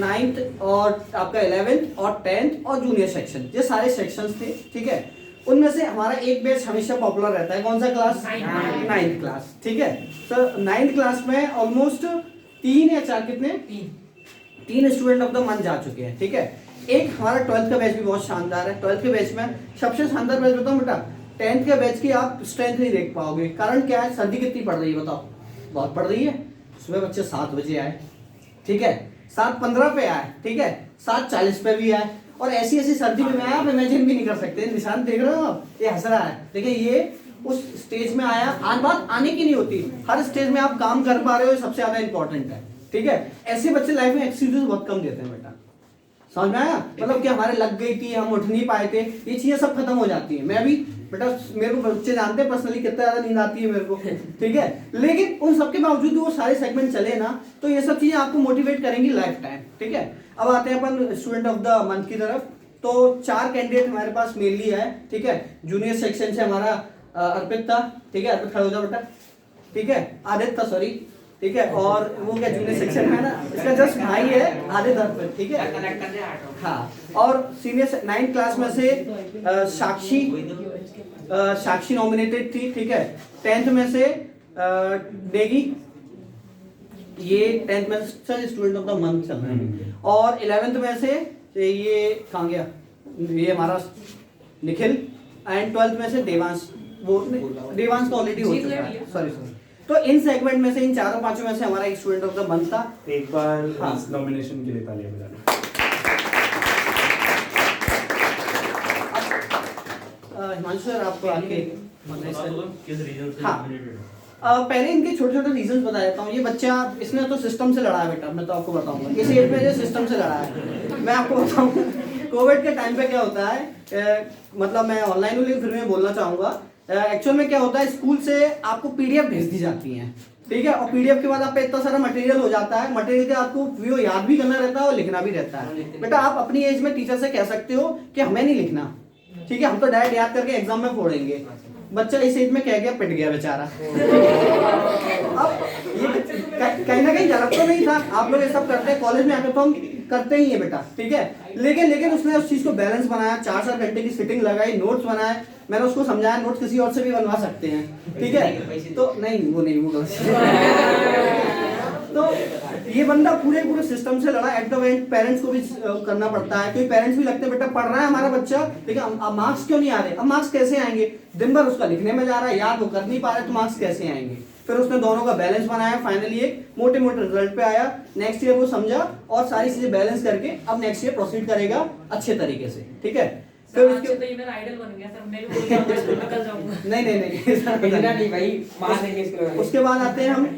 9th और आपका 11th और 10th और जूनियर सेक्शन, ये सारे सेक्शंस थे, ठीक है। उनमें से हमारा एक बैच हमेशा पॉपुलर रहता है, कौन सा क्लास? 9th क्लास, ठीक है। तो 9th क्लास में ऑलमोस्ट 3 या 4 कितने 3 स्टूडेंट ऑफ द मंथ जा चुके हैं, ठीक है। एक हमारा 12th का बैच भी बहुत शानदार है। 12th के बैच में सबसे शानदार बैच बताऊं बेटा, 10th के बैच की आप स्ट्रेंथ नहीं देख पाओगे। कारण क्या है? सर्दी कितनी पड़ रही है बताओ? बहुत पड़ रही है। सुबह बच्चे 7 बजे आए, ठीक है, 7:15 पे आए, ठीक है, 7:40 पे भी आए, और ऐसी ऐसी सर्दी में आप इमेजिन भी नहीं कर सकते। निशान देख रहे हो आप, ये हंस रहा है, देखिए ये उस स्टेज में आया। बात आने की नहीं होती, हर स्टेज में आप काम कर पा रहे हो, ये सबसे ज्यादा इंपॉर्टेंट है, ठीक है। ऐसे बच्चे लाइफ में एक्सक्यूजेस बहुत कम देते हैं बेटा, समझ में आया? मतलब कि हमारे लग गई थी, हम उठ नहीं पाए थे, ये चीजें सब खत्म हो जाती है। मैं भी बेटा, मेरे को बच्चे जानते हैं पर्सनली कितना ज्यादा नींद आती है मेरे को, ठीक है, लेकिन उन सबके बावजूद वो सारे सेगमेंट चले ना, तो ये सब चीजें आपको मोटिवेट करेंगी लाइफ टाइम, ठीक है। अब आते हैं अपन स्टूडेंट ऑफ द मंथ की तरफ। तो 4 कैंडिडेट हमारे पास मेनली है, ठीक है। जूनियर सेक्शन से हमारा अर्पित था, ठीक है, अर्पित खड़ा हो जाओ बेटा, ठीक है, आदित्य था, सॉरी, ठीक है। और वो क्या जूनियर सेक्शन है ना, इसका जस्ट भाई है आदित्य अर्पित, ठीक है, हाँ। और सीनियर 9th क्लास में से साक्षी नॉमिनेटेड थी, ठीक है। 10th में से नेगी, ये 10th में से स्टूडेंट ऑफ द मंथ चल रहा है। और 11th में से ये कहाँ गया, ये हमारा निखिल, एंड 12th में से देवांश। वो देवांश का ऑलरेडी हो चुका है, सॉरी। तो इन सेगमेंट में से, इन 4-5 में से हमारा एक स्टूडेंट ऑफ द मंथ था। एक बार इस नॉमिनेशन के लिए तालियां बजाना। हिमांशु सर, आपको आके किस रीजन से नॉमिनेटेड? पहले इनके छोटे छोटे रीजंस बता देता हूँ। ये बच्चा, इसने तो सिस्टम से लड़ा है बेटा, मैं तो आपको बताऊंगा। इस एज में ये सिस्टम से लड़ा है। मैं आपको बताऊँ, कोविड के टाइम पे क्या होता है, मतलब मैं ऑनलाइन हूँ लेकिन फिर मैं बोलना चाहूंगा। एक्चुअल में क्या होता है, स्कूल से आपको पीडीएफ भेज दी जाती है, ठीक है, और पीडीएफ के बाद आप पे इतना सारा मटेरियल हो जाता है। मटेरियल के आपको वो याद भी करना रहता है और लिखना भी रहता है। बेटा आप अपनी एज में टीचर से कह सकते हो कि हमें नहीं लिखना, ठीक है, हम तो डायरेक्ट याद करके एग्जाम में फोड़ेंगे। बच्चा इस एज में कह गया, पिट गया बेचारा। अब ये कहीं ना कहीं गलत तो नहीं था, आप लोग ये सब करते हैं, कॉलेज में आकर तो हम करते ही है बेटा, ठीक है, लेकिन उसने उस चीज को बैलेंस बनाया, 4-4 घंटे की सिटिंग लगाई, नोट्स बनाए, मैंने उसको समझाया नोट्स किसी और से भी बनवा सकते हैं, ठीक है। तो नहीं वो तो ये बंदा पूरे सिस्टम से लड़ा। एट द एंड पेरेंट्स को भी करना पड़ता है, क्योंकि पेरेंट्स भी लगते हैं बेटा पढ़ रहा है हमारा बच्चा, लेकिन अब मार्क्स क्यों नहीं आ रहे? अब मार्क्स कैसे आएंगे? दिन भर उसका लिखने में जा रहा है, याद वो कर नहीं पा रहा है, तो मार्क्स कैसे आएंगे? फिर उसने दोनों का बैलेंस बनाया, फाइनली एक मोटे मोटे रिजल्ट पे आया। नेक्स्ट ईयर वो समझा और सारी चीजें बैलेंस करके अब नेक्स्ट ईयर प्रोसीड करेगा अच्छे तरीके से, ठीक है। फिर उसके तो ये मेरा आइडल बन गया सर, मैं भी बोल रहा हूं, स्कूल निकल जाऊंगा। नहीं भाई, मार देंगे इसको। उसके बाद आते हैं हम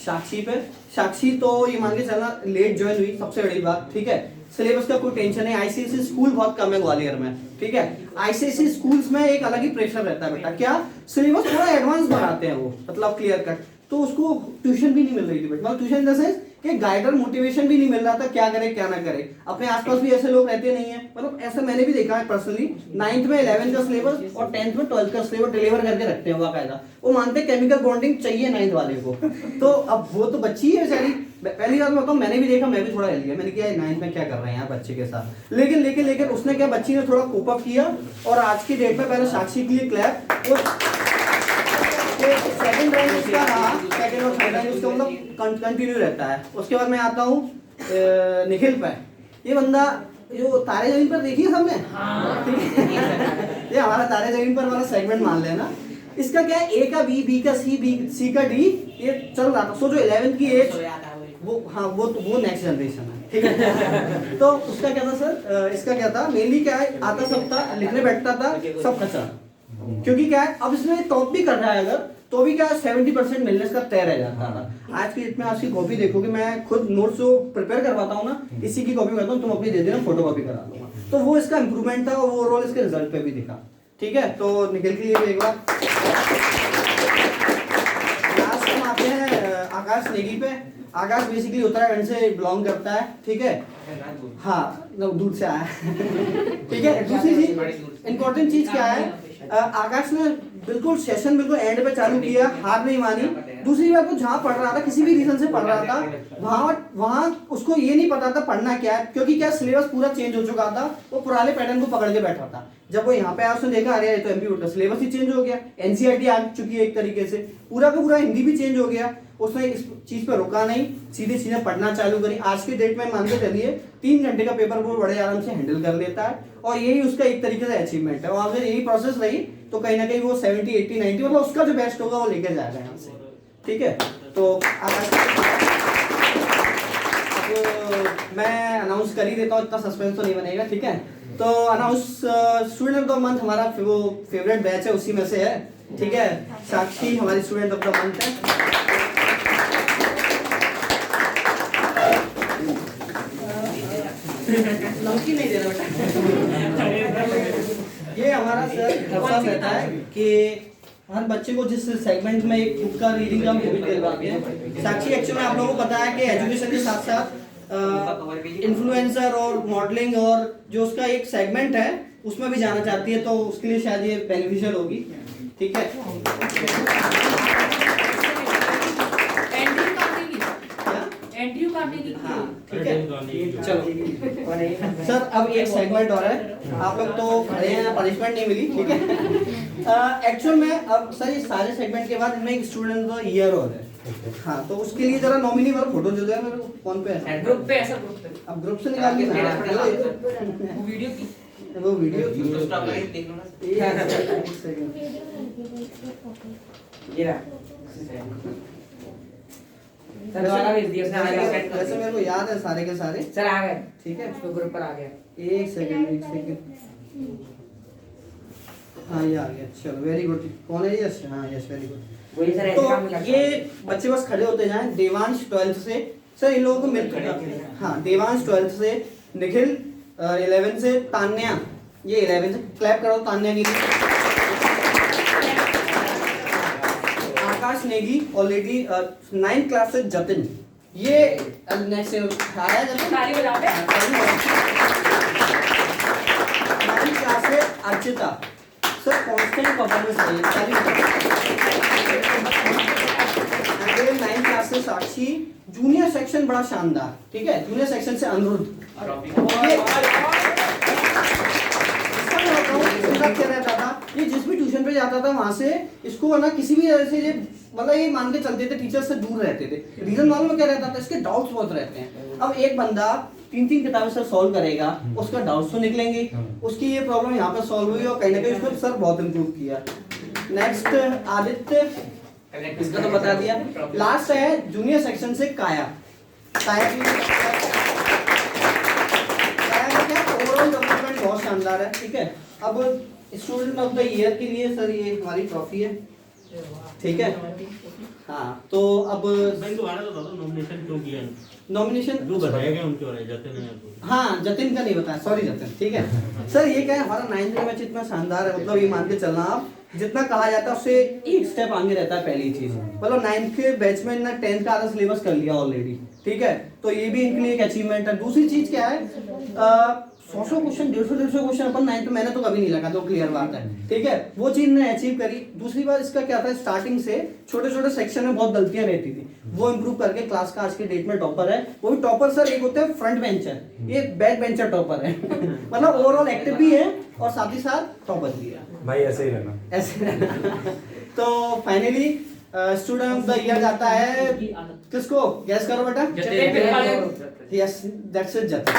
साक्षी पे। साक्षी तो ये मान के चलना लेट ज्वाइन हुई, सबसे बड़ी बात, ठीक है। सिलेबस का कोई टेंशन नहीं, आईसीएसई स्कूल बहुत कम है ग्वालियर में, ठीक है। आईसीएसई स्कूल्स में एक अलग ही प्रेशर रहता है बेटा, क्या सिलेबस थोड़ा एडवांस बनाते हैं वो, मतलब क्लियर कट। तो उसको ट्यूशन भी नहीं मिल रही थी बेटा, मतलब ट्यूशन इन द सेंस कि गाइडर मोटिवेशन भी नहीं मिल रहा था, क्या करे क्या ना करे। अपने आसपास भी ऐसे लोग रहते नहीं है, मतलब ऐसा मैंने भी देखा है पर्सनली। 9th में 11th का सिलेबस और 10th में 12th का सिलेबस डिलीवर करके रखते हैं बाकायदा। वो मानते हैं केमिकल बॉन्डिंग चाहिए 9th वाले को। तो अब वो तो बच्ची है बेचारी। पहली बात बताऊं, मैंने भी देखा, मैं भी थोड़ा हिल गया, मैंने किया 9th में क्या कर रहे हैं यार बच्चे के साथ। लेकिन उसने क्या, बच्ची ने थोड़ा कोप अप किया, और आज की डेट में पहले साक्षी के लिए क्लैप। सेकंड रैंक उसका रहा, सेकंड और थर्ड रैंक उसका मतलब कंटिन्यू रहता है। उसके बाद मैं आता हूँ निखिल पे। ये बंदा जो तारे जमीन पर देखिए सबने, ये हमारा तारे जमीन पर वाला सेगमेंट मान लेना। इसका क्या है, ए का बी, बी का सी, सी का डी, ये चल रहा था। सोचो 11th की एज, वो हाँ वो नेक्स्ट जनरेशन है, ठीक है। तो उसका क्या था सर, इसका क्या था, मेनली क्या है, आता सब था, लिखने बैठता था, सब खचा। क्योंकि क्या है, अब इसमें टॉप भी कर रहा है अगर, तो भी क्या 70% मिलने का तय रह जाता था। आज की डेट में आपकी कॉपी देखोगे, मैं खुद नोट्स जो प्रिपेयर करवाता हूँ ना, इसी की कॉपी करता हूँ, तुम अपनी दे देना, फोटो कॉपी करा दूंगा। तो वो इसका इंप्रूवमेंट था, और वो ओवरऑल इसके रिजल्ट पे भी दिखा, ठीक है। तो निखिल के लिए भी एक बार। लास्ट हम आते हैं आकाश नेगी पे। आकाश बेसिकली उत्तराखंड से बिलोंग करता है, ठीक है, हाँ दूर से आया ठीक है। दूसरी चीज इंपॉर्टेंट चीज क्या है, आकाश ने बिल्कुल सेशन बिल्कुल एंड पे चालू किया, हार नहीं मानी। दूसरी बात, वो जहाँ पढ़ रहा था, किसी भी रीजन से पढ़ रहा था, वहाँ उसको ये नहीं पता था पढ़ना क्या है, क्योंकि क्या सिलेबस पूरा चेंज हो चुका था, वो पुराने पैटर्न को पकड़ के बैठा था। जब वो यहाँ पे आया उसने देखा अरे ये तो एमपी बोर्ड का सिलेबस ही चेंज हो गया, एनसीईआरटी आ चुकी है एक तरीके से, पूरा का पूरा हिंदी भी चेंज हो गया। उसने इस चीज पे रुका नहीं, सीधे सीधे पढ़ना चालू करी। आज के डेट में मान के चलिए 3 घंटे का पेपर वो बड़े आराम से हैंडल कर लेता है, और यही उसका एक तरीके से अचीवमेंट है। और अगर यही प्रोसेस रही तो कहीं ना कहीं वो 70, 80, 90 मतलब उसका जो बेस्ट होगा वो लेकर जाएगा यहाँ से। ठीक है, तो अब मैं अनाउंस कर ही देता हूँ, इतना सस्पेंस तो नहीं बनेगा। ठीक है, तो announce student of the month हमारा वो फेवरेट बैच है, उसी में से है। ठीक है, साक्षी हमारी स्टूडेंट ऑफ द मंथ है। नमकीन नहीं देना बेटा। ये हमारा सर हर रहता है कि हर बच्चे को जिस सेगमेंट में एक बुक का रीडिंग का हम प्रोवाइड करवाते हैं। साक्षी एक्चुअली आप लोगों को पता है कि एजुकेशन के साथ साथ इन्फ्लुएंसर और मॉडलिंग और जो उसका एक सेगमेंट है उसमें भी जाना चाहती है, तो उसके लिए शायद ये बेनिफिशियल होगी। ठीक है, एंट्री काटने की। हाँ ठीक है, चलो सर अब एक सेगमेंट और है, आप लोग तो खड़े हैं, पनिशमेंट नहीं मिली। ठीक है, एक्चुअल में अब सर ये सारे सेगमेंट के बाद इनमें एक स्टूडेंट ऑफ द ईयर और है। हाँ, तो उसके लिए जरा नॉमिनी वाला फोटो दे दो मेरे को, कौन पे है? ग्रुप पे ऐसा ग्रुप पे। अब ग्रुप से निकाल के वो वीडियो की, वो वीडियो की देख लो ना। ये रहा सर, दोबारा भेज दिया उसने, आ गया। वैसे मेरे को याद है सारे के सारे। सर आ गए, ठीक है, उसको ग्रुप पर आ गया। एक सेकंड। हाँ ये आ गया, चलो वेरी गुड। कौन है? यस, हाँ यस, वेरी गुड। वही सर ऐसे तो काम करता है। ये बच्चे बस खड़े होते जाएं। देवांश 12th से, सर इन लोगों को मिलकर, हाँ देवांश 12th से, निखिल 11 से, तान्या ये 11 से, क्लैप करो तान्या के लिए। आकाश नेगी ऑलरेडी 9th क्लास से, जतिन ये नेक्स्ट आया जतिन, ताली बजाओ बे। 9th क्लास से अर्चिता, सर कांस्टेंट परफॉर्मेंस है ये। 9th क्लास से साक्षी, जूनियर सेक्शन बड़ा शानदार। ठीक है, जूनियर सेक्शन से अनिरुद्ध। क्या रहता था, ये जिस भी ट्यूशन पे जाता था वहां से इसको ना किसी भी तरह से ये मतलब ये मान के चलते थे टीचर से दूर रहते थे। रीजन मालूम में क्या रहता था, इसके डाउट्स बहुत रहते हैं। अब एक बंदा 3 किताबें सर सॉल्व करेगा, उसका डाउट्स तो निकलेंगे, उसकी ये प्रॉब्लम यहाँ पे सॉल्व हुई और कहीं ना कहीं उसको सर बहुत इम्प्रूव किया। नेक्स्ट आदित्य, इसका तो बता दिया। लास्ट है जूनियर सेक्शन से काया। काया का क्या ओवरऑल डेवलपमेंट बहुत शानदार है। ठीक है, अब स्टूडेंट ऑफ द ईयर के लिए सर ये हमारी ट्रॉफी है। ठीक है, हाँ तो अब दोबारा तो बताओ नॉमिनेशन क्यों किया? नॉमिनेशन जो बताया गया उनके बारे में जतिन है। हाँ जतिन का नहीं बताया, सॉरी जतिन। ठीक है सर, ये क्या है हमारा 9th मैच इतना शानदार है, मतलब ये मान के चलना आप जितना कहा जाता है उससे एक स्टेप आगे रहता है। पहली चीज मतलब 9th के बैच में ना 10th का आधा सिलेबस कर लिया ऑलरेडी। ठीक है, तो ये भी इनके लिए एक अचीवमेंट है। दूसरी चीज क्या है, 100 क्वेश्चन 150 क्वेश्चन अपन 9th मैंने तो कभी नहीं लगा, तो क्लियर बात है। ठीक है, वो चीज ने अचीव करी। दूसरी बात इसका क्या था, स्टार्टिंग से छोटे छोटे सेक्शन में बहुत गलतियां रहती थी, वो इंप्रूव करके क्लास का आज के डेट में टॉपर है। वो भी टॉपर सर एक होते हैं फ्रंट बेंचर, ये बैक बेंचर टॉपर है मतलब ओवरऑल एक्टिव भी है और साथ ही साथ टॉपर भी है भाई, ऐसे ही रहना, ऐसे तो finally student of the year जाता है किसको, गैस करो बेटा। Yes, that's it, Jatin.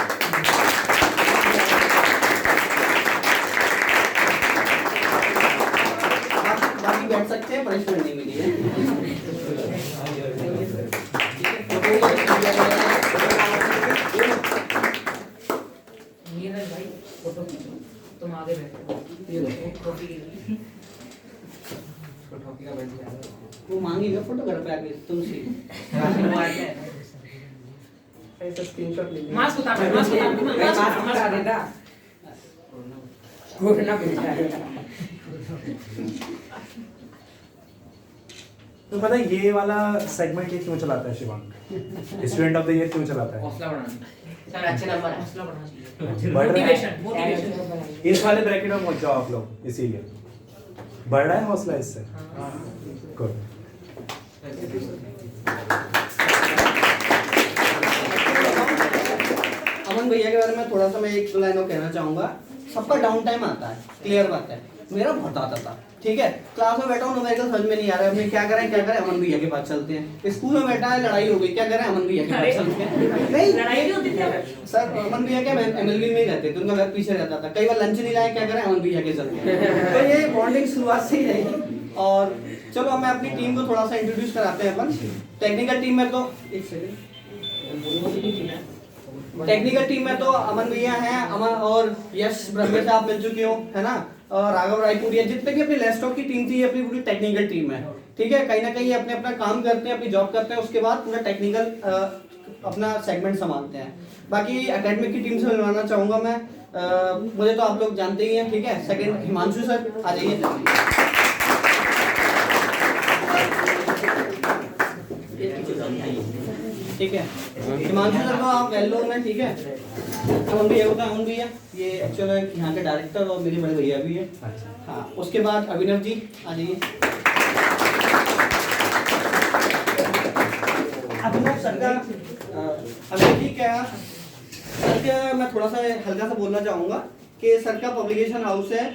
बाकी बैठ सकते हैं, पनिशमेंट नहीं मिली है। नीरज भाई फोटो खींचो, तुम आगे बैठो। ये देखो ट्रॉफी के लिए ट्रॉफी का बैठ गया। वो मांगेगा फोटोग्राफ आगे तुमसे। ऐसा स्क्रीनशॉट ले लिया। मास्क उतार, मास्क उतार, मास्क उतार देता। कोरोना भेजा। तो पता है ये वाला सेगमेंट ये क्यों चलाता है Shivang? Student of the year क्यों चलाता है? हौसला बढ़ाना। सर अच्छे नंबर है। हौसला बढ़ाना चाहिए, बढ़ रहा है। Motivation motivation. इस वाले ब्रैकेट में मत जाओ आप लोग, इसीलिए बढ़ रहा है हौसला इससे। गुड। अमन भैया के बारे में थोड़ा सा मैं एक दो लाइनों कहना चाहूंगा। सबका डाउन टाइम आता है, क्लियर बात है। मेरा बहुत आता था, ठीक है। क्लास में बैठा हूँ, न्यूमेरिकल समझ में नहीं आ रहा है, हमने क्या करें अमन भैया के पास चलते हैं। स्कूल में बैठा है, लड़ाई हो गई, क्या करें अमन भैया के पास चलते हैं। नहीं लड़ाई भी होती थी सर, अमन भैया क्या MLB में ही रहते थे, उनका घर पीछे रहता था। कई बार लंच नहीं लाए, क्या करें अमन भैया के चलते हैं। तो ये बॉन्डिंग शुरुआत से ही रही। और चलो हमें अपनी टीम को थोड़ा सा इंट्रोड्यूस कराते हैं अपन। टेक्निकल टीम में तो एक सेकंड, टेक्निकल टीम में तो अमन भैया हैं, अमन और यश ब्रह्मे से आप मिल चुके हो, है ना। और राघव रायपुरिया, जितने भी अपनी लैपटॉप की टीम थी, ये अपनी पूरी टेक्निकल टीम है, ठीक है। कहीं ना कहीं अपने अपना काम करते हैं, अपनी जॉब करते हैं, उसके बाद पूरा टेक्निकल अपना सेगमेंट संभालते हैं। बाकी एकेडमिक की टीम से मिलवाना चाहूंगा मैं, मुझे तो आप लोग जानते ही हैं, ठीक है। सेकंड हिमांशु सर, आ जाइए। ठीक है, हिमांशु सर को आप वेल नोन है, ठीक है। अमन भैया होता है, अमन भैया ये एक्चुअल यहाँ के डायरेक्टर और मेरे बड़े भैया भी है। हाँ, उसके बाद अभिनव जी आ जाइए। अभिनव सर का अभिनव जी क्या सर का मैं थोड़ा सा हल्का सा बोलना चाहूँगा कि सर का पब्लिकेशन हाउस है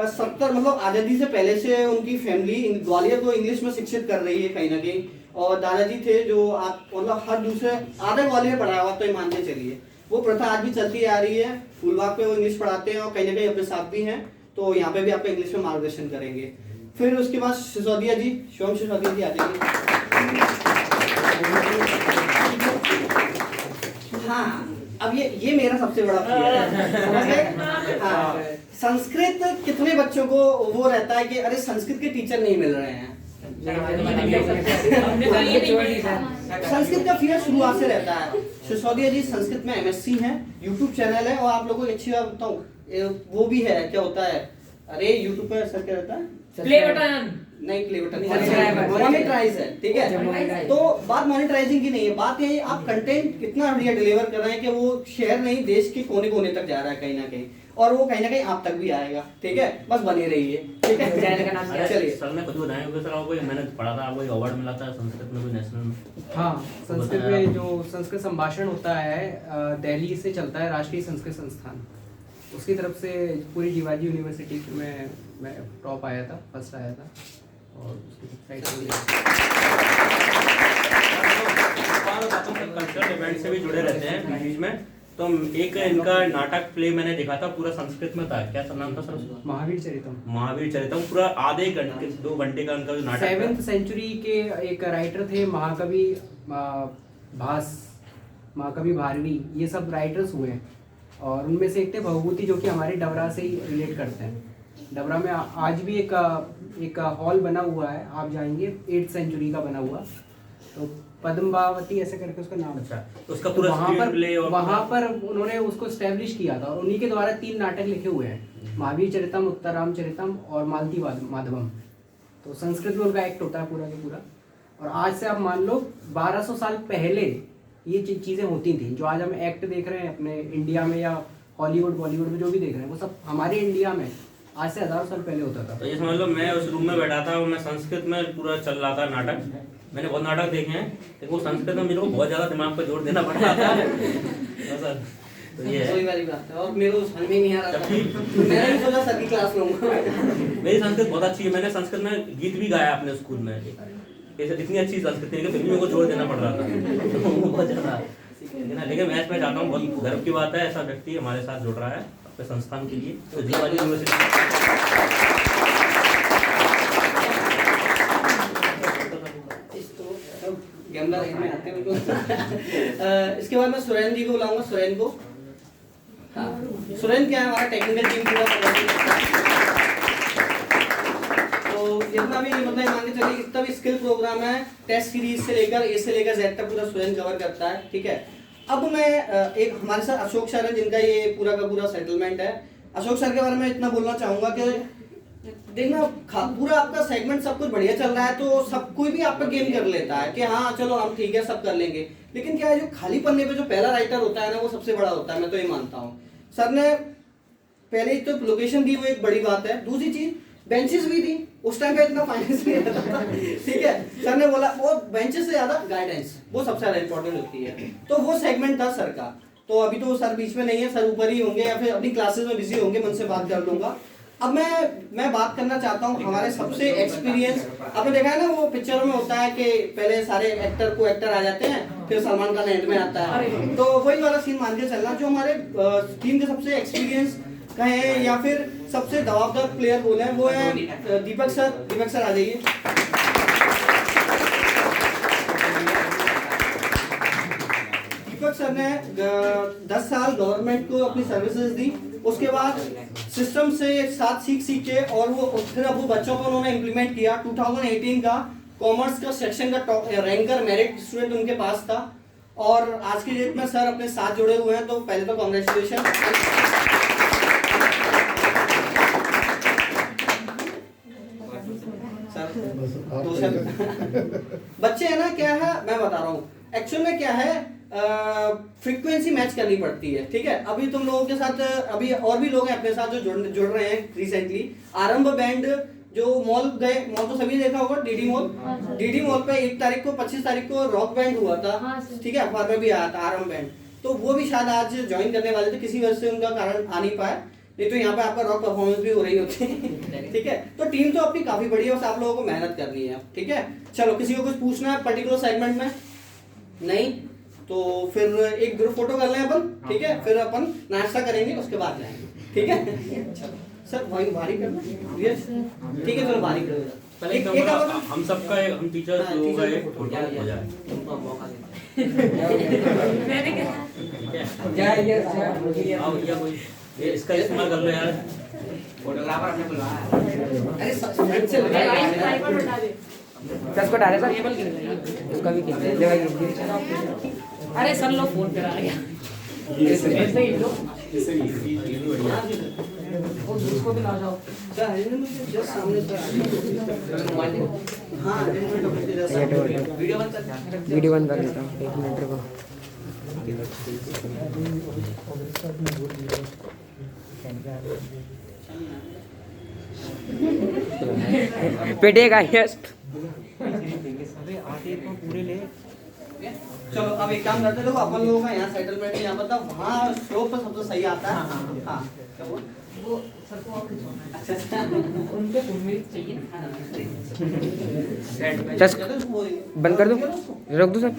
70 मतलब आज़ादी से पहले से उनकी फैमिली ग्वालियर को इंग्लिश में शिक्षित कर रही है कहीं ना कहीं। और दादाजी थे जो आप मतलब हर दूसरे आधा ग्वालियर पढ़ाया हुआ, तो ये मान के चलिए वो प्रथा आज भी चलती आ रही है। फूलबाग पे वो इंग्लिश पढ़ाते हैं और कहीं ना कहीं अपने साथ भी हैं, तो यहाँ पे भी आपको इंग्लिश में मार्गदर्शन करेंगे। फिर उसके बाद सिसोदिया जी, शिवम सिसोदिया जी आ जाएंगे। हाँ, अब ये मेरा सबसे बड़ा फियर है। हाँ, संस्कृत कितने बच्चों को वो रहता है कि अरे संस्कृत के टीचर नहीं मिल रहे हैं। संस्कृत का फियर शुरुआत से रहता है। सिसोदिया जी संस्कृत में MSc हैं, YouTube चैनल है। और आप लोगों को अच्छी बात बताऊं, वो भी है, क्या होता है, अरे YouTube पे सर क्या रहता है, प्ले बटन नहीं, प्ले बटन मोनेटाइज है, ठीक है। तो बात मोनेटाइजिंग की नहीं है, बात ये आप कंटेंट कितना बढ़िया डिलीवर कर रहे हैं कि वो शहर नहीं देश के कोने कोने तक जा रहा है कहीं ना कहीं, और वो कहीं ना कहीं आप तक भी आएगा, ठीक है। बस बने रहिए, ठीक है। चैनल का नाम क्या है? चलिए सर ने खुद बताया होगा सर, आपको मैंने पढ़ा था, आपको एक अवार्ड मिला था संस्कृत में, कोई नेशनल। हाँ, संस्कृत में जो संस्कृत संभाषण होता है दिल्ली से चलता है, राष्ट्रीय संस्कृत संस्थान, उसकी तरफ से पूरी जीवाजी यूनिवर्सिटी में मैं टॉप आया था, फर्स्ट आया था। और उसकी साइड कल्चरल इवेंट से भी जुड़े रहते हैं बीच में। तो एक इनका नाटक प्ले मैंने देखा था, पूरा संस्कृत में था, क्या नाम था सर उसका? महावीर चरितम। महावीर चरितम, पूरा आधे घंटे 2 घंटे का उनका जो नाटक 7th सेंचुरी के एक राइटर थे महाकवि भास, महाकवि भारवी, ये सब राइटर्स हुए हैं। और उनमें से एक थे भवभूति, जो कि हमारे डबरा से ही रिलेट करते हैं। डबरा में आज भी एक हॉल बना हुआ है, आप जाएंगे 8th सेंचुरी का बना हुआ, तो पद्मावती ऐसे करके उसका नाम। अच्छा, तो उसका पूरा वहाँ पर उन्होंने उसको एस्टेब्लिश किया था, और उन्हीं के द्वारा 3 नाटक लिखे हुए हैं, महावीर चरितम, उत्तराम चरितम और मालती माधवम। तो संस्कृत में उनका एक्ट होता है पूरा का पूरा। और आज से आप मान लो 1200 साल पहले ये चीज़ें होती थी, जो आज हम एक्ट देख रहे हैं अपने इंडिया में या हॉलीवुड बॉलीवुड में जो भी देख रहे हैं, वो सब हमारे इंडिया में आज से 1000 साल पहले होता था। तो ये समझ लो मैं उस रूम में बैठा था और मैं संस्कृत में पूरा चल रहा था नाटक। मैंने बहुत नाटक देखे हैं, लेकिन वो संस्कृत में मेरे को बहुत ज्यादा दिमाग पर जोर देना पड़ रहा था। तो ये है, वही वाली बात है। और मेरे को समझ में नहीं आ रहा था, मैंने भी सोचा सर की क्लास लूंगा। मेरी संस्कृत बहुत अच्छी है, मैंने संस्कृत में गीत भी गाया अपने स्कूल में। इतनी अच्छी संस्कृत है कि फिर भी मेरे को जोर देना पड़ रहा था बहुत ज्यादा। लेकिन मैं चाहता हूँ, बहुत गर्व की बात है, ऐसा व्यक्ति हमारे साथ जुड़ रहा है अपने संस्थान के लिए। तो जीवाजी यूनिवर्सिटी में आते हैं। इसके बाद मैं सुरेन जी को बुलाऊंगा, सुरेन को। हाँ, सुरेन क्या है, हमारा टेक्निकल टीम पूरा तो जितना भी मतलब मान के चलिए जितना भी स्किल प्रोग्राम है, टेस्ट सीरीज से लेकर ए से लेकर जेड तक पूरा सुरेन कवर करता है, ठीक है। अब मैं एक हमारे साथ अशोक सर है, जिनका ये पूरा का पूरा सेटलमेंट है। अशोक सर के बारे में इतना बोलना चाहूंगा कि देखना पूरा आपका सेगमेंट सब कुछ बढ़िया चल रहा है, तो सब कोई भी आप पे गेम कर लेता है कि हाँ चलो हम ठीक है सब कर लेंगे। लेकिन क्या है, जो खाली पन्ने पे जो पहला राइटर होता है ना, वो सबसे बड़ा होता है, मैं तो ये मानता हूँ। सर ने पहले ही तो लोकेशन दी, वो एक बड़ी बात है। दूसरी चीज बेंचेस भी दी, उस टाइम पे इतना फाइनेंस नहीं रहता था, ठीक है। सर ने बोला वो बेंचेस से ज्यादा गाइडेंस, वो सबसे ज्यादा इंपॉर्टेंट होती है। तो वो सेगमेंट था सर का। तो अभी तो सर बीच में नहीं है, सर ऊपर ही होंगे या फिर अपनी क्लासेस में बिजी होंगे, मैं उनसे बात कर लूंगा। अब मैं बात करना चाहता हूँ हमारे सबसे एक्सपीरियंस, आपने देखा है ना वो पिक्चरों में होता है कि पहले सारे एक्टर आ जाते हैं, फिर सलमान खान एंड में आता है, तो वही वाला सीन मान के चलना। जो हमारे टीम के सबसे एक्सपीरियंस कहें या फिर सबसे दबावदार प्लेयर बोले वो है दीपक सर। दीपक सर आ जाइए। दीपक सर ने 10 साल गवर्नमेंट को अपनी सर्विसेज दी, उसके बाद सिस्टम से साथ सीख के और वो फिर अब वो बच्चों को उन्होंने इम्प्लीमेंट किया। 2018 का कॉमर्स का सेक्शन का टॉप रैंकर मेरिट स्टूडेंट उनके पास था, और आज की डेट में सर अपने साथ जुड़े हुए हैं, तो पहले तो कांग्रेचुलेशन सर। बच्चे है ना, क्या है मैं बता रहा हूँ एक्चुअल में क्या है, फ्रीक्वेंसी मैच करनी पड़ती है, ठीक है। अभी तुम लोगों के साथ अभी और भी लोग हैं अपने साथ जो जुड़ रहे हैं रिसेंटली। आरंभ बैंड जो मॉल गए, मॉल तो सभी देखा होगा, डीडी मॉल पे 1 तारीख को 25 तारीख को रॉक बैंड हुआ था, ठीक है, अखबार में भी आया था आरंभ बैंड, तो वो भी शायद आज ज्वाइन करने वाले थे, किसी वजह से उनका कारण आ नहीं पाया, नहीं तो यहाँ पे आपका रॉक परफॉर्मेंस भी हो रही होती ठीक है। तो टीम तो अपनी काफी बड़ी है, बस आप लोगों को मेहनत करनी है, ठीक है। चलो, किसी को कुछ पूछना है पर्टिकुलर सेगमेंट में? नहीं, तो फिर एक ग्रुप फोटो कर लें अपन, ठीक है, फिर अपन नाश्ता करेंगे, उसके बाद जाएंगे, ठीक है। सर वही भारी करना, ठीक है, चलो भारी कर दो। पहले हम सबका हम टीचर हो गए फोटो हो जाए, तुमको मौका मैंने क्या ठीक है। ये इसका इस्तेमाल कर लो यार, फोटोग्राफर हमने बुलवाया। ट्राइपॉड हटा दे। दस को डाले सर, उसका भी खींच ले भाई। अरे सर लो फोन पे आ गया, ऐसे ही लो और उसको भी ला जाओ। जस्ट सामने हाँ, वीडियो बंद कर देता हूँ 1 मिनट रुको। पेटे का यस्ट चलो अब एक काम करते हैं, देखो अपन लोगों का यहाँ सेटलमेंट है, यहाँ पर वहाँ शो पर सबसे सही आता है। हाँ वो सर को और खिंचवाना है। अच्छा, उनके उम्मीद चाहिए ना। बंद कर दो, रोक दो सर।